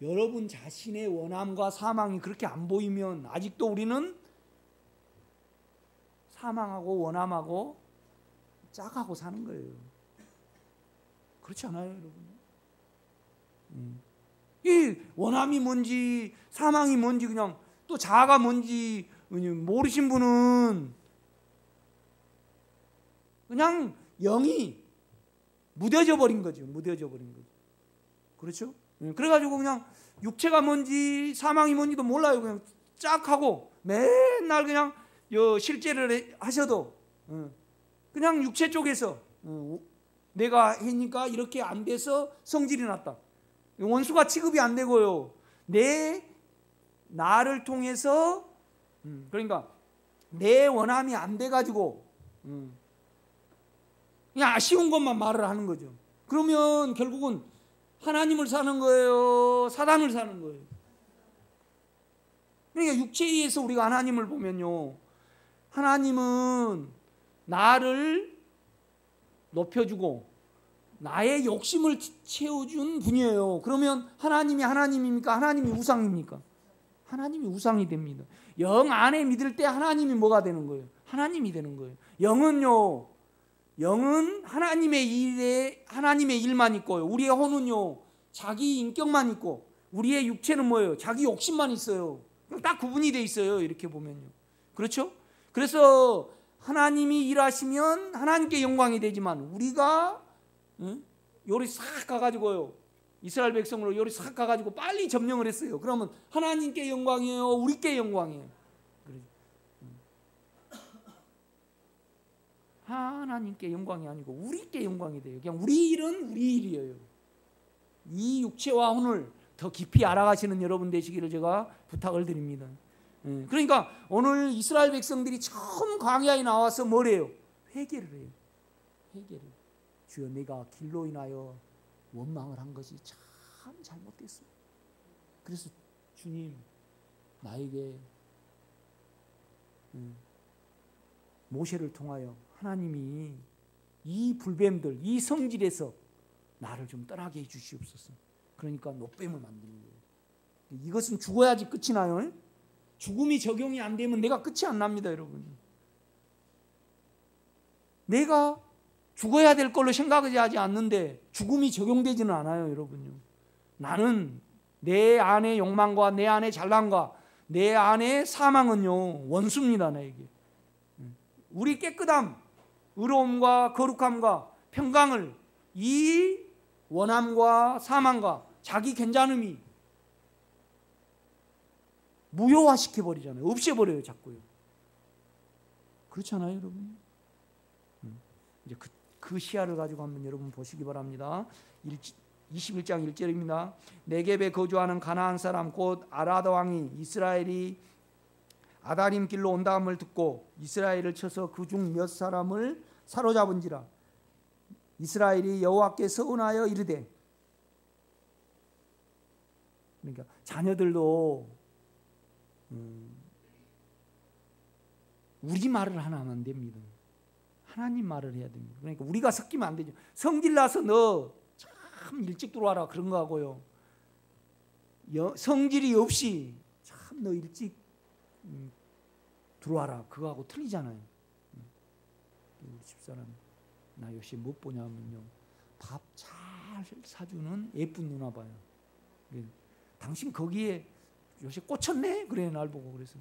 여러분 자신의 원함과 사망이 그렇게 안 보이면 아직도 우리는 사망하고 원함하고 짝하고 사는 거예요. 그렇지 않아요, 여러분? 이 원함이 뭔지 사망이 뭔지 그냥 또 자아가 뭔지 모르신 분은 그냥 영이 무뎌져 버린 거죠. 무뎌져 버린 거죠. 그렇죠? 그래가지고 그냥 육체가 뭔지 사망이 뭔지도 몰라요. 그냥 짝 하고 맨날 그냥 실제를 하셔도 그냥 육체 쪽에서 내가 하니까 이렇게 안 돼서 성질이 났다. 원수가 취급이 안 되고요, 나를 통해서 그러니까 내 원함이 안 돼가지고 그냥 아쉬운 것만 말을 하는 거죠. 그러면 결국은 하나님을 사는 거예요, 사단을 사는 거예요? 그러니까 육체에 의해서 우리가 하나님을 보면요, 하나님은 나를 높여주고 나의 욕심을 채워준 분이에요. 그러면 하나님이 하나님입니까? 하나님이 우상입니까? 하나님이 우상이 됩니다. 영 안에 믿을 때 하나님이 뭐가 되는 거예요? 하나님이 되는 거예요. 영은 하나님의 일에 하나님의 일만 있고요, 우리의 혼은요 자기 인격만 있고, 우리의 육체는 뭐예요? 자기 욕심만 있어요. 딱 구분이 돼 있어요, 이렇게 보면요. 그렇죠? 그래서 하나님이 일하시면 하나님께 영광이 되지만 우리가 요리 싹 가가지고요, 이스라엘 백성으로 요리 싹 가가지고 빨리 점령을 했어요. 그러면 하나님께 영광이에요, 우리께 영광이에요? 하나님께 영광이 아니고 우리께 영광이 돼요. 그냥 우리 일은 우리 일이에요. 이 육체와 혼을 더 깊이 알아가시는 여러분 되시기를 제가 부탁을 드립니다. 그러니까 오늘 이스라엘 백성들이 처음 광야에 나와서 뭐래요? 회개를 해요. 회개를. 주여, 내가 길로 인하여 원망을 한 것이 참 잘못됐어. 그래서 주님, 나에게 모세를 통하여 하나님이 이 불뱀들, 이 성질에서 나를 좀 떠나게 해 주시옵소서. 그러니까 노뱀을 만드는 거예요. 이것은 죽어야지 끝이 나요. 죽음이 적용이 안 되면 내가 끝이 안 납니다, 여러분. 내가 죽어야 될 걸로 생각하지 않는데 죽음이 적용되지는 않아요, 여러분요. 나는 내 안의 욕망과 내 안의 잘남과 내 안의 사망은요 원수입니다, 나에게. 우리 깨끗함, 의로움과 거룩함과 평강을 이 원함과 사망과 자기 괜찮음이 무효화시켜 버리잖아요. 없애버려요, 자꾸요. 그렇잖아요, 여러분. 이제 그 시야를 가지고 한번 여러분 보시기 바랍니다. 21장 1절입니다. 네겝에 거주하는 가나안 사람 곧 아라드 왕이 이스라엘이 아다림 길로 온다함을 듣고 이스라엘을 쳐서 그 중 몇 사람을 사로잡은지라. 이스라엘이 여호와께 서운하여 이르되, 그러니까 자녀들도 우리 말을 하면 안 됩니다. 하나님 말을 해야 됩니다. 그러니까 우리가 섞이면 안 되죠. 성질나서 너 참 일찍 들어와라 그런 거 하고요, 성질이 없이 참 너 일찍 들어와라 그거하고 틀리잖아요. 우리 집사람 나 요새 못 보냐면요, 밥 잘 사주는 예쁜 누나 봐요. 당신 거기에 요새 꽂혔네? 그래 날 보고. 그래서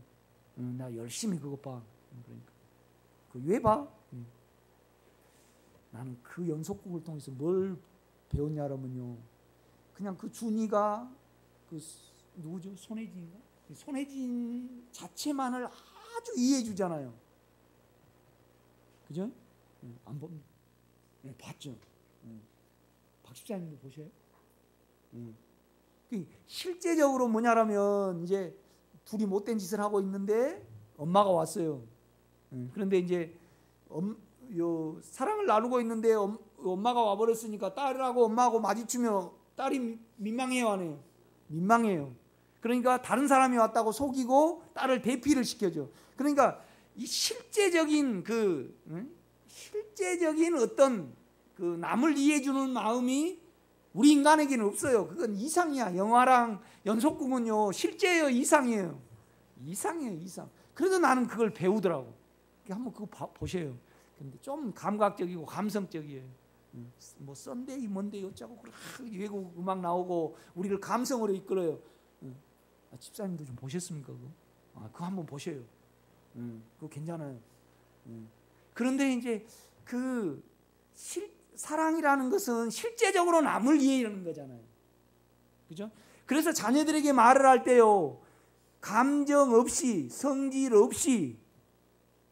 나 열심히 그거 봐. 그러니까 왜 봐? 나는 그 연속극을 통해서 뭘 배웠냐면요, 그냥 그 준이가 그 누구죠? 손혜진인가? 손혜진 자체만을 아주 이해해 주잖아요. 그죠? 안 봅니다. 네, 봤죠. 박 집사님도 보셔요. 실제적으로 뭐냐라면 이제 둘이 못된 짓을 하고 있는데 엄마가 왔어요. 그런데 이제 사랑을 나누고 있는데 엄마가 와버렸으니까 딸하고 엄마하고 마주치면 딸이 민망해요, 안 해요? 민망해요. 그러니까 다른 사람이 왔다고 속이고 딸을 대피를 시켜줘. 그러니까 이 실제적인 어떤 그 남을 이해해주는 마음이 우리 인간에게는 없어요. 그건 이상이야. 영화랑 연속극은요, 실제예요, 이상이에요. 이상이에요, 이상. 그래도 나는 그걸 배우더라고. 한번 그거 보셔요. 근데 좀 감각적이고 감성적이에요. 뭐 썬데이 뭔데 어쩌고 외국 음악 나오고 우리를 감성으로 이끌어요. 집사님도 좀 보셨습니까? 그거 한번 보셔요. 그거 괜찮아요. 그런데 이제 그 사랑이라는 것은 실제적으로 남을 이해하는 거잖아요. 그죠? 그래서 자녀들에게 말을 할 때요, 감정 없이, 성질 없이,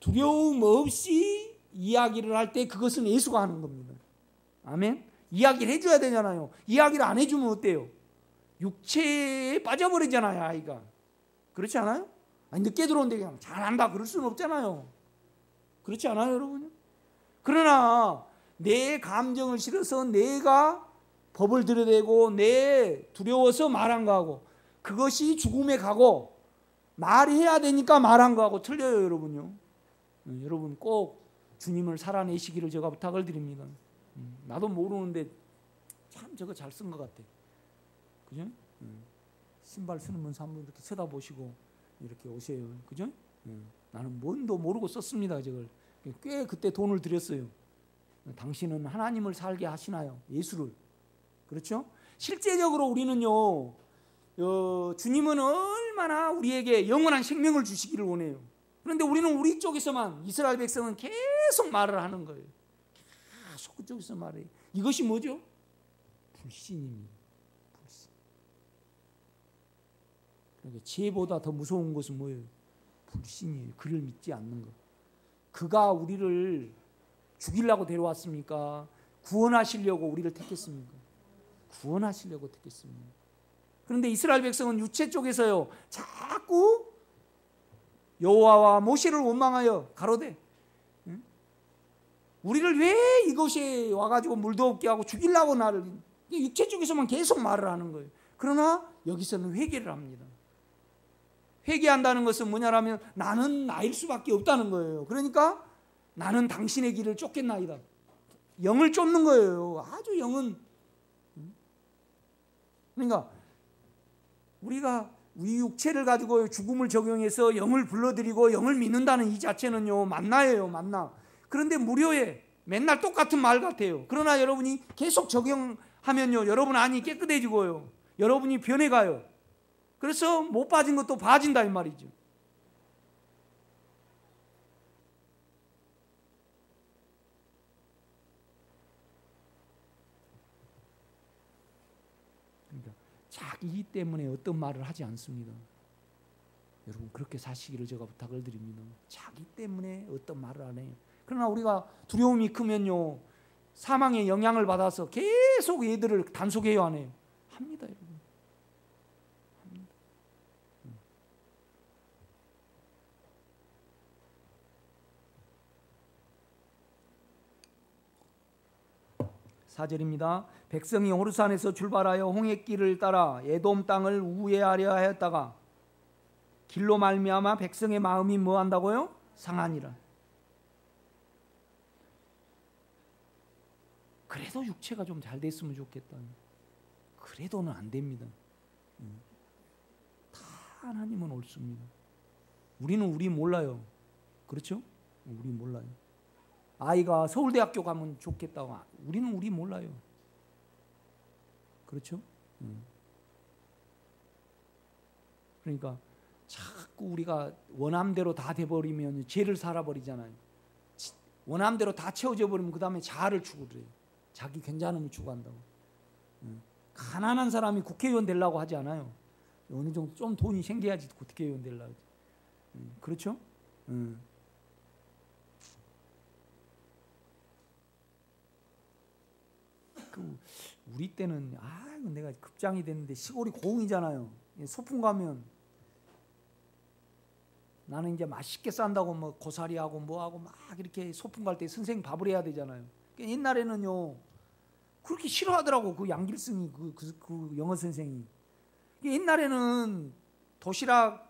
두려움 없이 이야기를 할 때 그것은 예수가 하는 겁니다. 아멘? 이야기를 해줘야 되잖아요. 이야기를 안 해주면 어때요? 육체에 빠져버리잖아요, 아이가. 그렇지 않아요? 아니, 늦게 들어온데 그냥 잘한다 그럴 수는 없잖아요. 그렇지 않아요, 여러분? 그러나 내 감정을 실어서 내가 법을 들여대고 내 두려워서 말한 거하고, 그것이 죽음에 가고 말해야 되니까 말한 거하고 틀려요, 여러분요. 여러분 꼭 주님을 살아내시기를 제가 부탁을 드립니다. 나도 모르는데 참 저거 잘 쓴 것 같아. 그죠? 신발 신으면서 한번 이렇게 쳐다보시고 이렇게 오세요. 그죠? 나는 뭔도 모르고 썼습니다, 저걸. 꽤 그때 돈을 들였어요. 당신은 하나님을 살게 하시나요? 예수를. 그렇죠? 실제적으로 우리는요, 주님은 얼마나 우리에게 영원한 생명을 주시기를 원해요. 그런데 우리는 우리 쪽에서만, 이스라엘 백성은 계속 말을 하는 거예요. 계속 그쪽에서 말해요. 이것이 뭐죠? 불신입니다. 불신. 그러니까 죄보다 더 무서운 것은 뭐예요? 불신이에요. 그를 믿지 않는 것. 그가 우리를 죽이려고 데려왔습니까? 구원하시려고 우리를 택했습니까? 구원하시려고 택했습니다. 그런데 이스라엘 백성은 육체 쪽에서요, 자꾸 여호와와 모세를 원망하여 가로되, 우리를 왜 이곳에 와가지고 물도 없게 하고 죽이려고 나를, 육체 쪽에서만 계속 말을 하는 거예요. 그러나 여기서는 회개를 합니다. 회개한다는 것은 뭐냐라면 나는 나일 수밖에 없다는 거예요. 그러니까 나는 당신의 길을 쫓겠나이다. 영을 쫓는 거예요. 아주 영은. 그러니까 우리가 우리 육체를 가지고 죽음을 적용해서 영을 불러들이고 영을 믿는다는 이 자체는요, 만나예요, 만나. 그런데 무료에 맨날 똑같은 말 같아요. 그러나 여러분이 계속 적용하면요, 여러분 안이 깨끗해지고요, 여러분이 변해가요. 그래서 못 빠진 것도 빠진다 이 말이죠. 그러니까 자기 때문에 어떤 말을 하지 않습니다. 여러분 그렇게 사시기를 제가 부탁을 드립니다. 자기 때문에 어떤 말을 안 해요. 그러나 우리가 두려움이 크면요, 사망의 영향을 받아서 계속 얘들을 단속해요, 안 해요? 합니다, 여러분. 합니다. 4절입니다. 백성이 호르산에서 출발하여 홍해길을 따라 에돔 땅을 우회하려 하였다가 길로 말미암아 백성의 마음이 뭐 한다고요? 상하니라. 그래도 육체가 좀 잘 됐으면 좋겠다. 그래도는 안 됩니다. 다 하나님은 옳습니다. 우리는 우리 몰라요. 그렇죠? 우리 몰라요. 아이가 서울대학교 가면 좋겠다고, 우리는 우리 몰라요. 그렇죠? 그러니까 자꾸 우리가 원함대로 다 돼버리면 죄를 살아버리잖아요. 원함대로 다 채워져 버리면 그 다음에 자아를 추구를 해요. 자기 괜찮음을 추구한다고. 가난한 사람이 국회의원 되려고 하지 않아요. 어느 정도 좀 돈이 생겨야지 국회의원 되려고. 그렇죠? 우리 때는 내가 급장이 됐는데 시골이 고흥이잖아요. 소풍 가면 나는 이제 맛있게 싼다고 뭐 고사리하고 뭐하고 막 이렇게 소풍 갈 때 선생님 밥을 해야 되잖아요. 옛날에는요 그렇게 싫어하더라고. 그 양길승이 그 영어 선생이. 옛날에는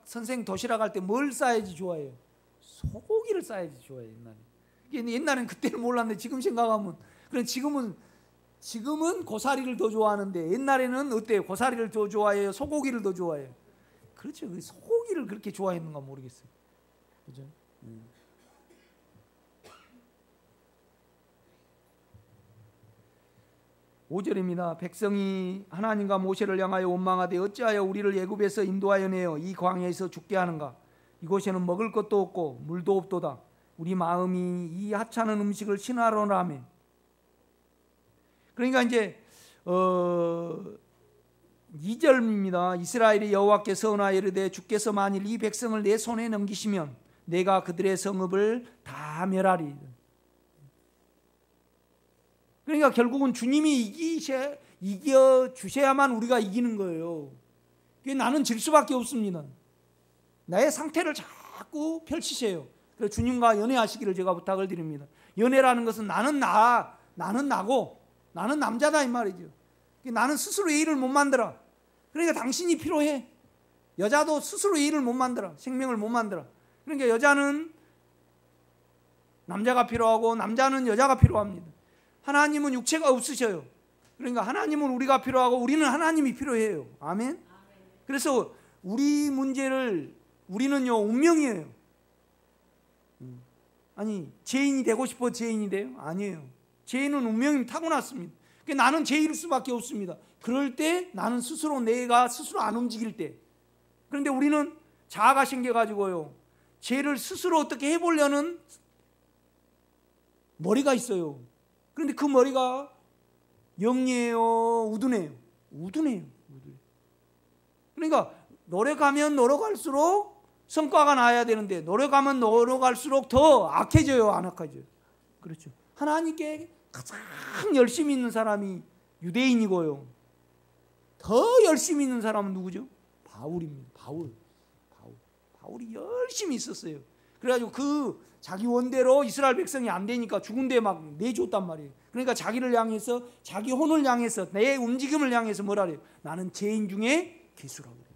선생 도시락 할 때 뭘 싸야지 좋아해요? 소고기를 싸야지 좋아해요. 옛날에는 그때는 몰랐는데 지금 생각하면 그래. 지금은 고사리를 더 좋아하는데 옛날에는 어때요? 고사리를 더 좋아해요? 소고기를 더 좋아해요? 그렇죠. 그 소고기를 그렇게 좋아했는가 모르겠어요. 그죠? 5절입니다. 백성이 하나님과 모세를 향하여 원망하되 어찌하여 우리를 애굽에서 인도하여 내어 이 광야에서 죽게 하는가? 이곳에는 먹을 것도 없고 물도 없도다. 우리 마음이 이 하찮은 음식을 신하로라며. 그러니까 이제 2절입니다. 이스라엘이 여호와께 서원하여 이르되 주께서 만일 이 백성을 내 손에 넘기시면 내가 그들의 성읍을 다 멸하리. 그러니까 결국은 주님이 이겨 주셔야만 우리가 이기는 거예요. 나는 질 수밖에 없습니다. 나의 상태를 자꾸 펼치세요. 그래서 주님과 연애하시기를 제가 부탁을 드립니다. 연애라는 것은 나는 나고 나는 남자다 이 말이죠. 나는 스스로 예의를 못 만들어. 그러니까 당신이 필요해. 여자도 스스로 예의를 못 만들어. 생명을 못 만들어. 그러니까 여자는 남자가 필요하고 남자는 여자가 필요합니다. 하나님은 육체가 없으셔요. 그러니까 하나님은 우리가 필요하고 우리는 하나님이 필요해요. 아멘. 그래서 우리는요 운명이에요. 아니 죄인이 되고 싶어 죄인이 돼요? 아니에요. 죄인은 운명이 타고났습니다. 그러니까 나는 죄일 수밖에 없습니다. 그럴 때 나는 내가 스스로 안 움직일 때. 그런데 우리는 자아가 생겨가지고요 죄를 스스로 어떻게 해보려는 머리가 있어요. 그런데 그 머리가 영리해요, 우둔해요? 우둔해요. 그러니까 노력하면 노력할수록 성과가 나야 되는데 노력하면 노력할수록 더 악해져요, 안 악해져요? 그렇죠. 하나님께 가장 열심히 있는 사람이 유대인이고요. 더 열심히 있는 사람은 누구죠? 바울입니다. 바울이 열심히 있었어요. 그래가지고 자기 원대로 이스라엘 백성이 안 되니까 죽은 데 막 내줬단 말이에요. 그러니까 자기를 향해서 자기 혼을 향해서 내 움직임을 향해서 뭐라 그래요? 나는 죄인 중에 괴수라고 그래요.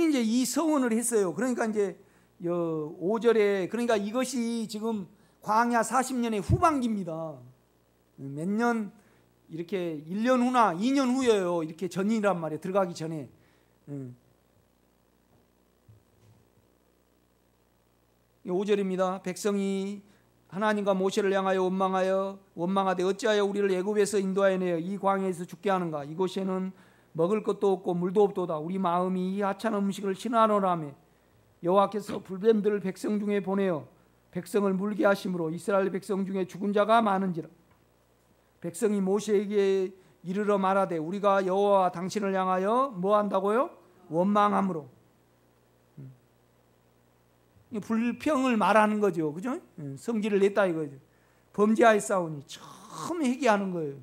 이제 이 서원을 했어요. 그러니까 이제 5절에 그러니까 이것이 지금 광야 40년의 후반기입니다. 몇 년 이렇게 1년 후나 2년 후예요. 이렇게 전이란 말이에요. 들어가기 전에. 5절입니다. 백성이 하나님과 모세를 향하여 원망하되 어찌하여 우리를 애굽에서 인도하여 내어 이 광야에서 죽게 하는가? 이곳에는 먹을 것도 없고 물도 없도다. 우리 마음이 이 하찮은 음식을 신하노라며. 여호와께서 불뱀들을 백성 중에 보내어 백성을 물게 하심으로 이스라엘 백성 중에 죽은 자가 많은지라. 백성이 모세에게 이르러 말하되 우리가 여호와 당신을 향하여 뭐 한다고요? 원망함으로. 불평을 말하는 거죠. 그죠? 성질을 냈다 이거죠. 범죄하였사오니 처음 회개하는 거예요.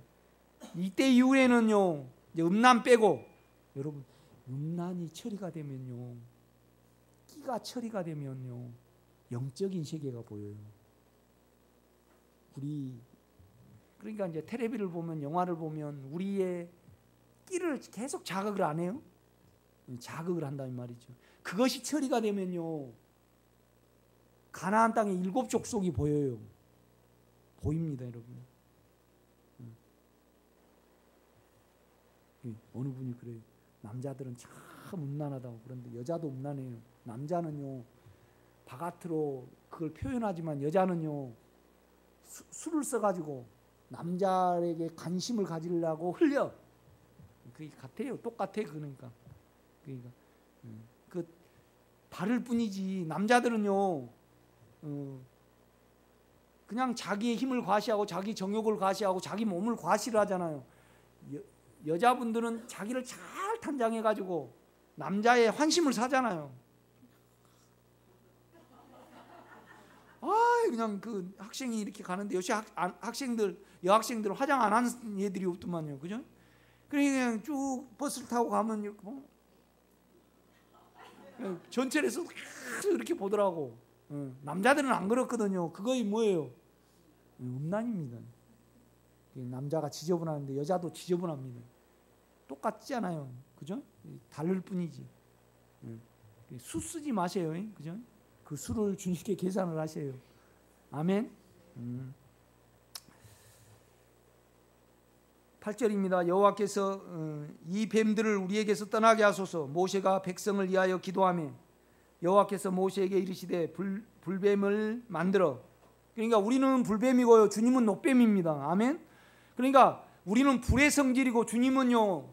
이때 이후에는요 이제 음란 빼고, 여러분 음란이 처리가 되면요, 끼가 처리가 되면요 영적인 세계가 보여요. 그러니까 이제 텔레비를 보면, 영화를 보면 우리의 끼를 계속 자극을 안 해요? 자극을 한다는 말이죠. 그것이 처리가 되면요 가나안 땅의 7 족속이 보여요. 보입니다, 여러분. 어느 분이 그래요. 남자들은 참 음란하다고. 그런데 여자도 음란해요. 남자는요 바깥으로 그걸 표현하지만 여자는요 술을 써가지고 남자에게 관심을 가지려고 흘려. 그게 같아요. 똑같아. 그러니까 그 다를 뿐이지. 남자들은요 그냥 자기의 힘을 과시하고 자기 정욕을 과시하고 자기 몸을 과시를 하잖아요. 여자분들은 자기를 잘 단장해 가지고 남자의 환심을 사잖아요. 그냥 그 학생이 이렇게 가는데 요새 여학생들은 화장 안 하는 애들이 없더만요. 그죠? 그냥 쭉 버스를 타고 가면 전철에서 이렇게 보더라고. 남자들은 안 그렇거든요. 그거이 뭐예요? 음란입니다. 남자가 지저분한데 여자도 지저분합니다. 똑같잖아요. 그죠? 다를 뿐이지. 수 쓰지 마세요. 그죠? 그 수를 주님께 계산을 하세요. 아멘. 8절입니다. 여호와께서 이 뱀들을 우리에게서 떠나게 하소서. 모세가 백성을 위하여 기도하며 여호와께서 모세에게 이르시되 불뱀을 만들어. 그러니까 우리는 불뱀이고요, 주님은 놋뱀입니다. 아멘. 그러니까 우리는 불의 성질이고 주님은요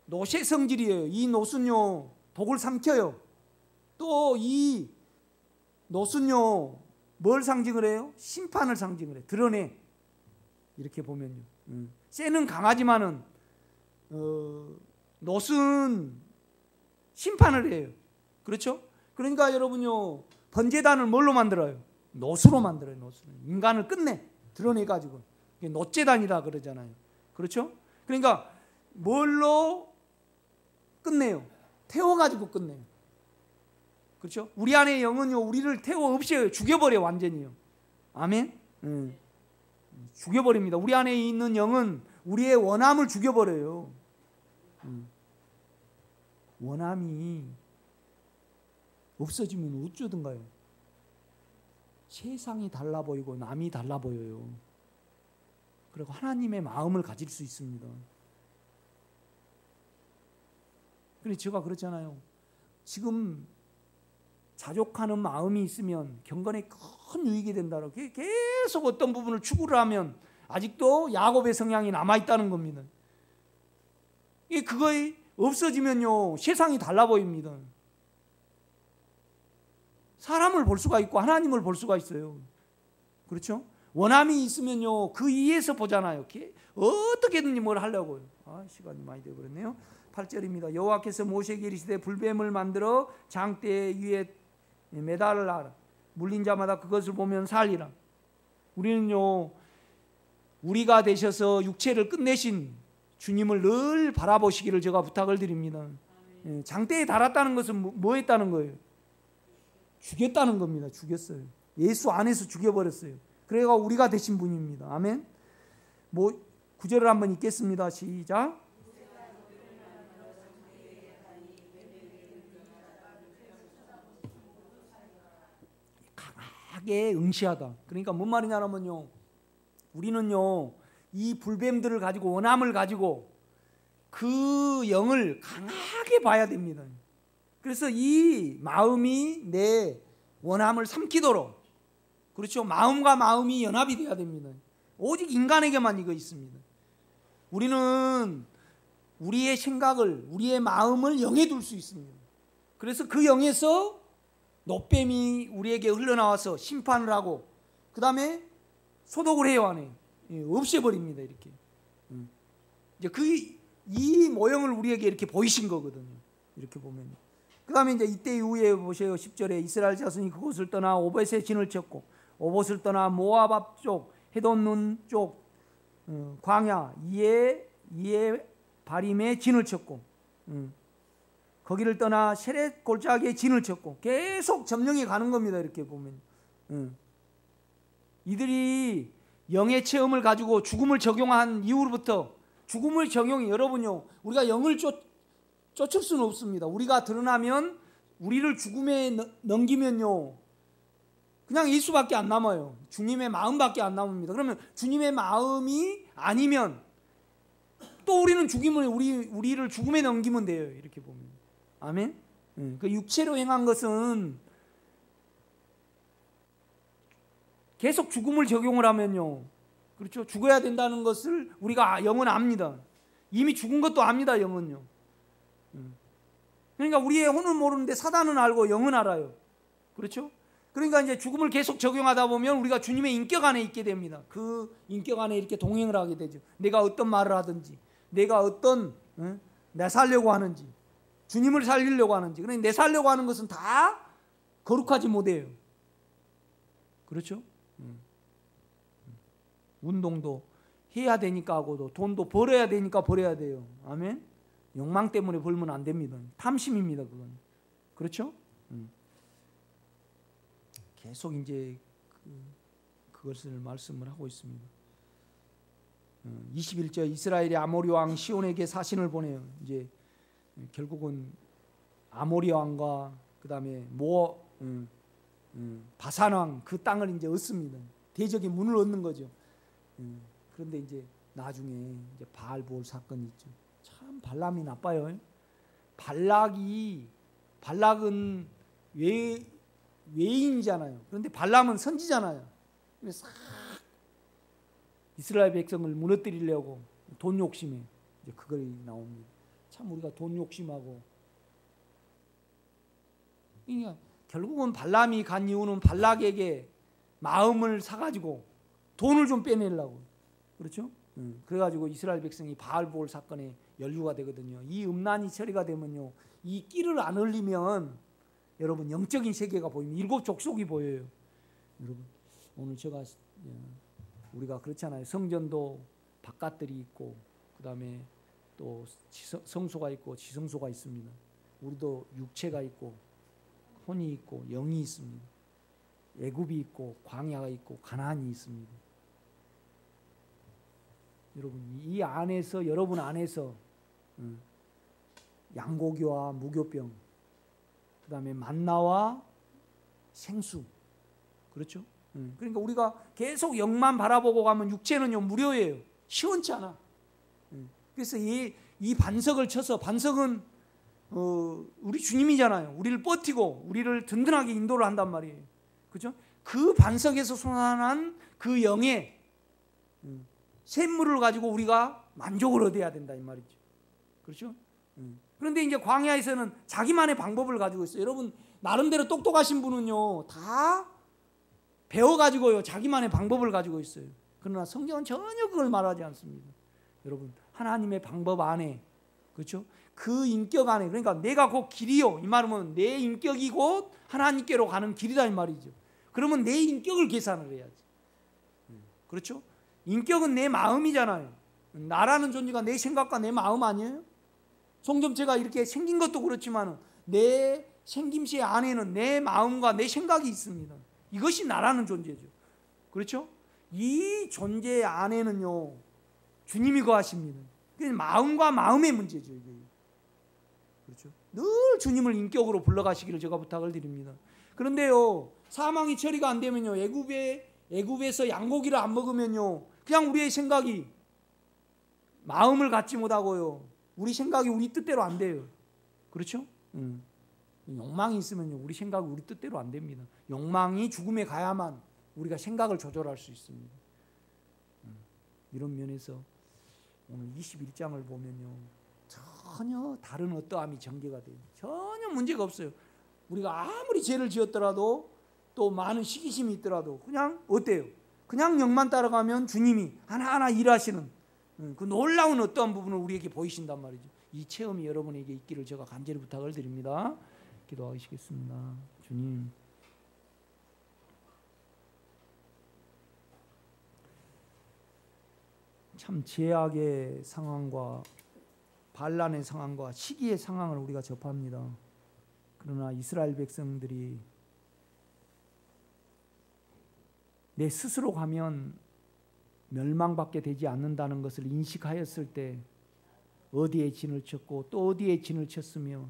놋의 성질이에요. 이 놋은요 독을 삼켜요. 또 이 놋은요 뭘 상징을 해요? 심판을 상징을 해. 드러내. 이렇게 보면요. 쇠는 강하지만은 놋은 심판을 해요. 그렇죠? 그러니까 여러분요 번제단을 뭘로 만들어요? 놋으로 만들어요. 놋으로. 인간을 끝내 드러내 가지고 놋제단이라 그러잖아요. 그렇죠? 그러니까 뭘로 끝내요? 태워 가지고 끝내요. 그렇죠? 우리 안에 영은요 우리를 태워 없애요. 죽여버려 완전히요. 아멘. 죽여버립니다. 우리 안에 있는 영은 우리의 원함을 죽여버려요. 원함이 없어지면 어쩌든가요? 세상이 달라 보이고 남이 달라 보여요. 그리고 하나님의 마음을 가질 수 있습니다. 그래서 제가 그렇잖아요. 지금 자족하는 마음이 있으면 경건에 큰 유익이 된다고 계속 어떤 부분을 추구를 하면 아직도 야곱의 성향이 남아있다는 겁니다. 그거에 없어지면요 세상이 달라 보입니다. 사람을 볼 수가 있고 하나님을 볼 수가 있어요. 그렇죠? 원함이 있으면요 그 이에서 보잖아요. 어떻게든지 뭘 하려고요. 시간이 많이 되어버렸네요. 8절입니다. 여호와께서 모세에게 이르시되 불뱀을 만들어 장대 위에 매달라. 물린 자마다 그것을 보면 살리라. 우리는요 우리가 되셔서 육체를 끝내신 주님을 늘 바라보시기를 제가 부탁을 드립니다. 장대에 달았다는 것은 뭐 했다는 거예요? 죽였다는 겁니다. 죽였어요. 예수 안에서 죽여버렸어요. 그래가 우리가 되신 분입니다. 아멘. 9절을 한번 읽겠습니다. 시작. 강하게 응시하다. 그러니까 뭔 말이냐면요. 우리는요 이 불뱀들을 가지고 원함을 가지고 그 영을 강하게 봐야 됩니다. 그래서 이 마음이 내 원함을 삼키도록, 그렇죠? 마음과 마음이 연합이 돼야 됩니다. 오직 인간에게만 이거 있습니다. 우리는 우리의 생각을, 우리의 마음을 영에 둘 수 있습니다. 그래서 그 영에서 놋뱀이 우리에게 흘러나와서 심판을 하고 그 다음에 소독을 해요. 안에 없애버립니다. 이렇게 이제 이 모형을 우리에게 이렇게 보이신 거거든요. 이렇게 보면 그 다음에 이제 이때 이후에 보세요. 10절에 이스라엘 자손이 그곳을 떠나 오벳에 진을 쳤고 오봇을 떠나 모압 앞쪽 헤돈눈 쪽 광야 이에 바림에 진을 쳤고 거기를 떠나 세렛 골짜기에 진을 쳤고 계속 점령해 가는 겁니다. 이렇게 보면 이들이 영의 체험을 가지고 죽음을 적용한 이후로부터 죽음을 적용이 여러분요 우리가 영을 쫓을 수는 없습니다. 우리가 드러나면 우리를 죽음에 넘기면요 그냥 예수밖에 안 남아요. 주님의 마음밖에 안 남습니다. 그러면 주님의 마음이 아니면 또 우리는 우리를 죽음에 넘기면 돼요. 이렇게 보면 아멘. 그 육체로 행한 것은 계속 죽음을 적용을 하면요 그렇죠? 죽어야 된다는 것을 우리가 영은 압니다. 이미 죽은 것도 압니다. 영은요. 그러니까 우리의 혼은 모르는데 사단은 알고 영은 알아요. 그렇죠? 그러니까 이제 죽음을 계속 적용하다 보면 우리가 주님의 인격 안에 있게 됩니다. 그 인격 안에 이렇게 동행을 하게 되죠. 내가 어떤 말을 하든지, 내가 어떤 내 살려고 하는지, 주님을 살리려고 하는지. 그러니 내 살려고 하는 것은 다 거룩하지 못해요. 그렇죠? 운동도 해야 되니까 하고도, 돈도 벌어야 되니까 벌어야 돼요. 아멘. 욕망 때문에 벌면 안 됩니다. 탐심입니다, 그건. 그렇죠? 계속 이제 그것을 말씀을 하고 있습니다. 21절 이스라엘의 아모리 왕 시온에게 사신을 보내요. 이제 결국은 아모리 왕과 그다음에 바산 왕 그 땅을 이제 얻습니다. 대적의 문을 얻는 거죠. 그런데 이제 나중에 이제 바알보올 사건이 있죠. 참 발람이 나빠요. 발락은 외인이잖아요. 그런데 발람은 선지잖아요. 싹 이스라엘 백성을 무너뜨리려고 돈 욕심에 이제 그걸 나옵니다. 참 우리가 돈 욕심하고, 그러니까 결국은 발람이 간 이유는 발락에게 마음을 사가지고 돈을 좀 빼내려고. 그렇죠? 그래가지고 이스라엘 백성이 바알보올 사건에 연루가 되거든요. 이 음란이 처리가 되면요, 이 끼를 안 흘리면 여러분 영적인 세계가 보입니다. 일곱 족속이 보여요. 여러분 오늘 우리가 그렇잖아요. 성전도 바깥들이 있고 그다음에 또 성소가 있고 지성소가 있습니다. 우리도 육체가 있고 혼이 있고 영이 있습니다. 애굽이 있고 광야가 있고 가나안이 있습니다. 여러분 이 안에서, 여러분 안에서 양고기와 무교병, 그 다음에 만나와 생수, 그렇죠? 그러니까 우리가 계속 영만 바라보고 가면 육체는요 무료예요. 시원치 않아. 그래서 이 반석을 쳐서, 반석은 우리 주님이잖아요. 우리를 버티고 우리를 든든하게 인도를 한단 말이에요. 그렇죠? 그 반석에서 솟아난 그 영의 샘물을 가지고 우리가 만족을 얻어야 된다 이 말이죠. 그렇죠? 그런데 이제 광야에서는 자기만의 방법을 가지고 있어요. 여러분 나름대로 똑똑하신 분은요 다 배워가지고요 자기만의 방법을 가지고 있어요. 그러나 성경은 전혀 그걸 말하지 않습니다. 여러분 하나님의 방법 안에, 그렇죠? 그 인격 안에, 그러니까 내가 곧 길이요 이 말은 내 인격이 곧 하나님께로 가는 길이다 이 말이죠. 그러면 내 인격을 계산을 해야지. 그렇죠? 인격은 내 마음이잖아요. 나라는 존재가 내 생각과 내 마음 아니에요? 송점체가 이렇게 생긴 것도 그렇지만 내 생김새 안에는 내 마음과 내 생각이 있습니다. 이것이 나라는 존재죠. 그렇죠? 이 존재 안에는요 주님이 거하십니다. 마음과 마음의 문제죠. 이게. 그렇죠? 늘 주님을 인격으로 불러가시기를 제가 부탁을 드립니다. 그런데요 사망이 처리가 안 되면요, 애굽에서 양고기를 안 먹으면요 그냥 우리의 생각이 마음을 갖지 못하고요, 우리 생각이 우리 뜻대로 안 돼요. 그렇죠? 욕망이 있으면요 우리 생각이 우리 뜻대로 안 됩니다. 욕망이 죽음에 가야만 우리가 생각을 조절할 수 있습니다. 이런 면에서 오늘 21장을 보면요 전혀 다른 어떠함이 전개가 돼요. 전혀 문제가 없어요. 우리가 아무리 죄를 지었더라도 또 많은 시기심이 있더라도 그냥 어때요? 그냥 영만 따라가면 주님이 하나하나 일하시는 그 놀라운 어떠한 부분을 우리에게 보이신단 말이죠. 이 체험이 여러분에게 있기를 제가 간절히 부탁을 드립니다. 기도하시겠습니다. 주님, 참 제약의 상황과 반란의 상황과 시기의 상황을 우리가 접합니다. 그러나 이스라엘 백성들이 내 스스로 가면 멸망받게 되지 않는다는 것을 인식하였을 때 어디에 진을 쳤고 또 어디에 진을 쳤으며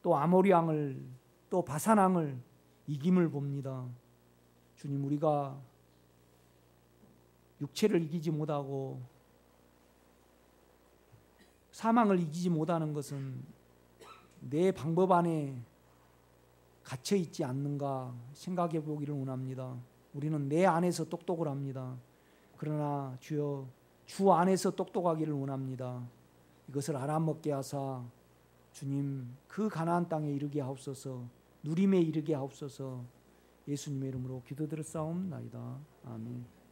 또 아모리 왕을 또 바산 왕을 이김을 봅니다. 주님, 우리가 육체를 이기지 못하고 사망을 이기지 못하는 것은 내 방법 안에 갇혀 있지 않는가 생각해 보기를 원합니다. 우리는 내 안에서 똑똑을 합니다. 그러나 주여 주 안에서 똑똑하기를 원합니다. 이것을 알아먹게 하사 주님 그 가나안 땅에 이르게 하옵소서, 누림에 이르게 하옵소서. 예수님의 이름으로 기도드렸사옵나이다. 아멘.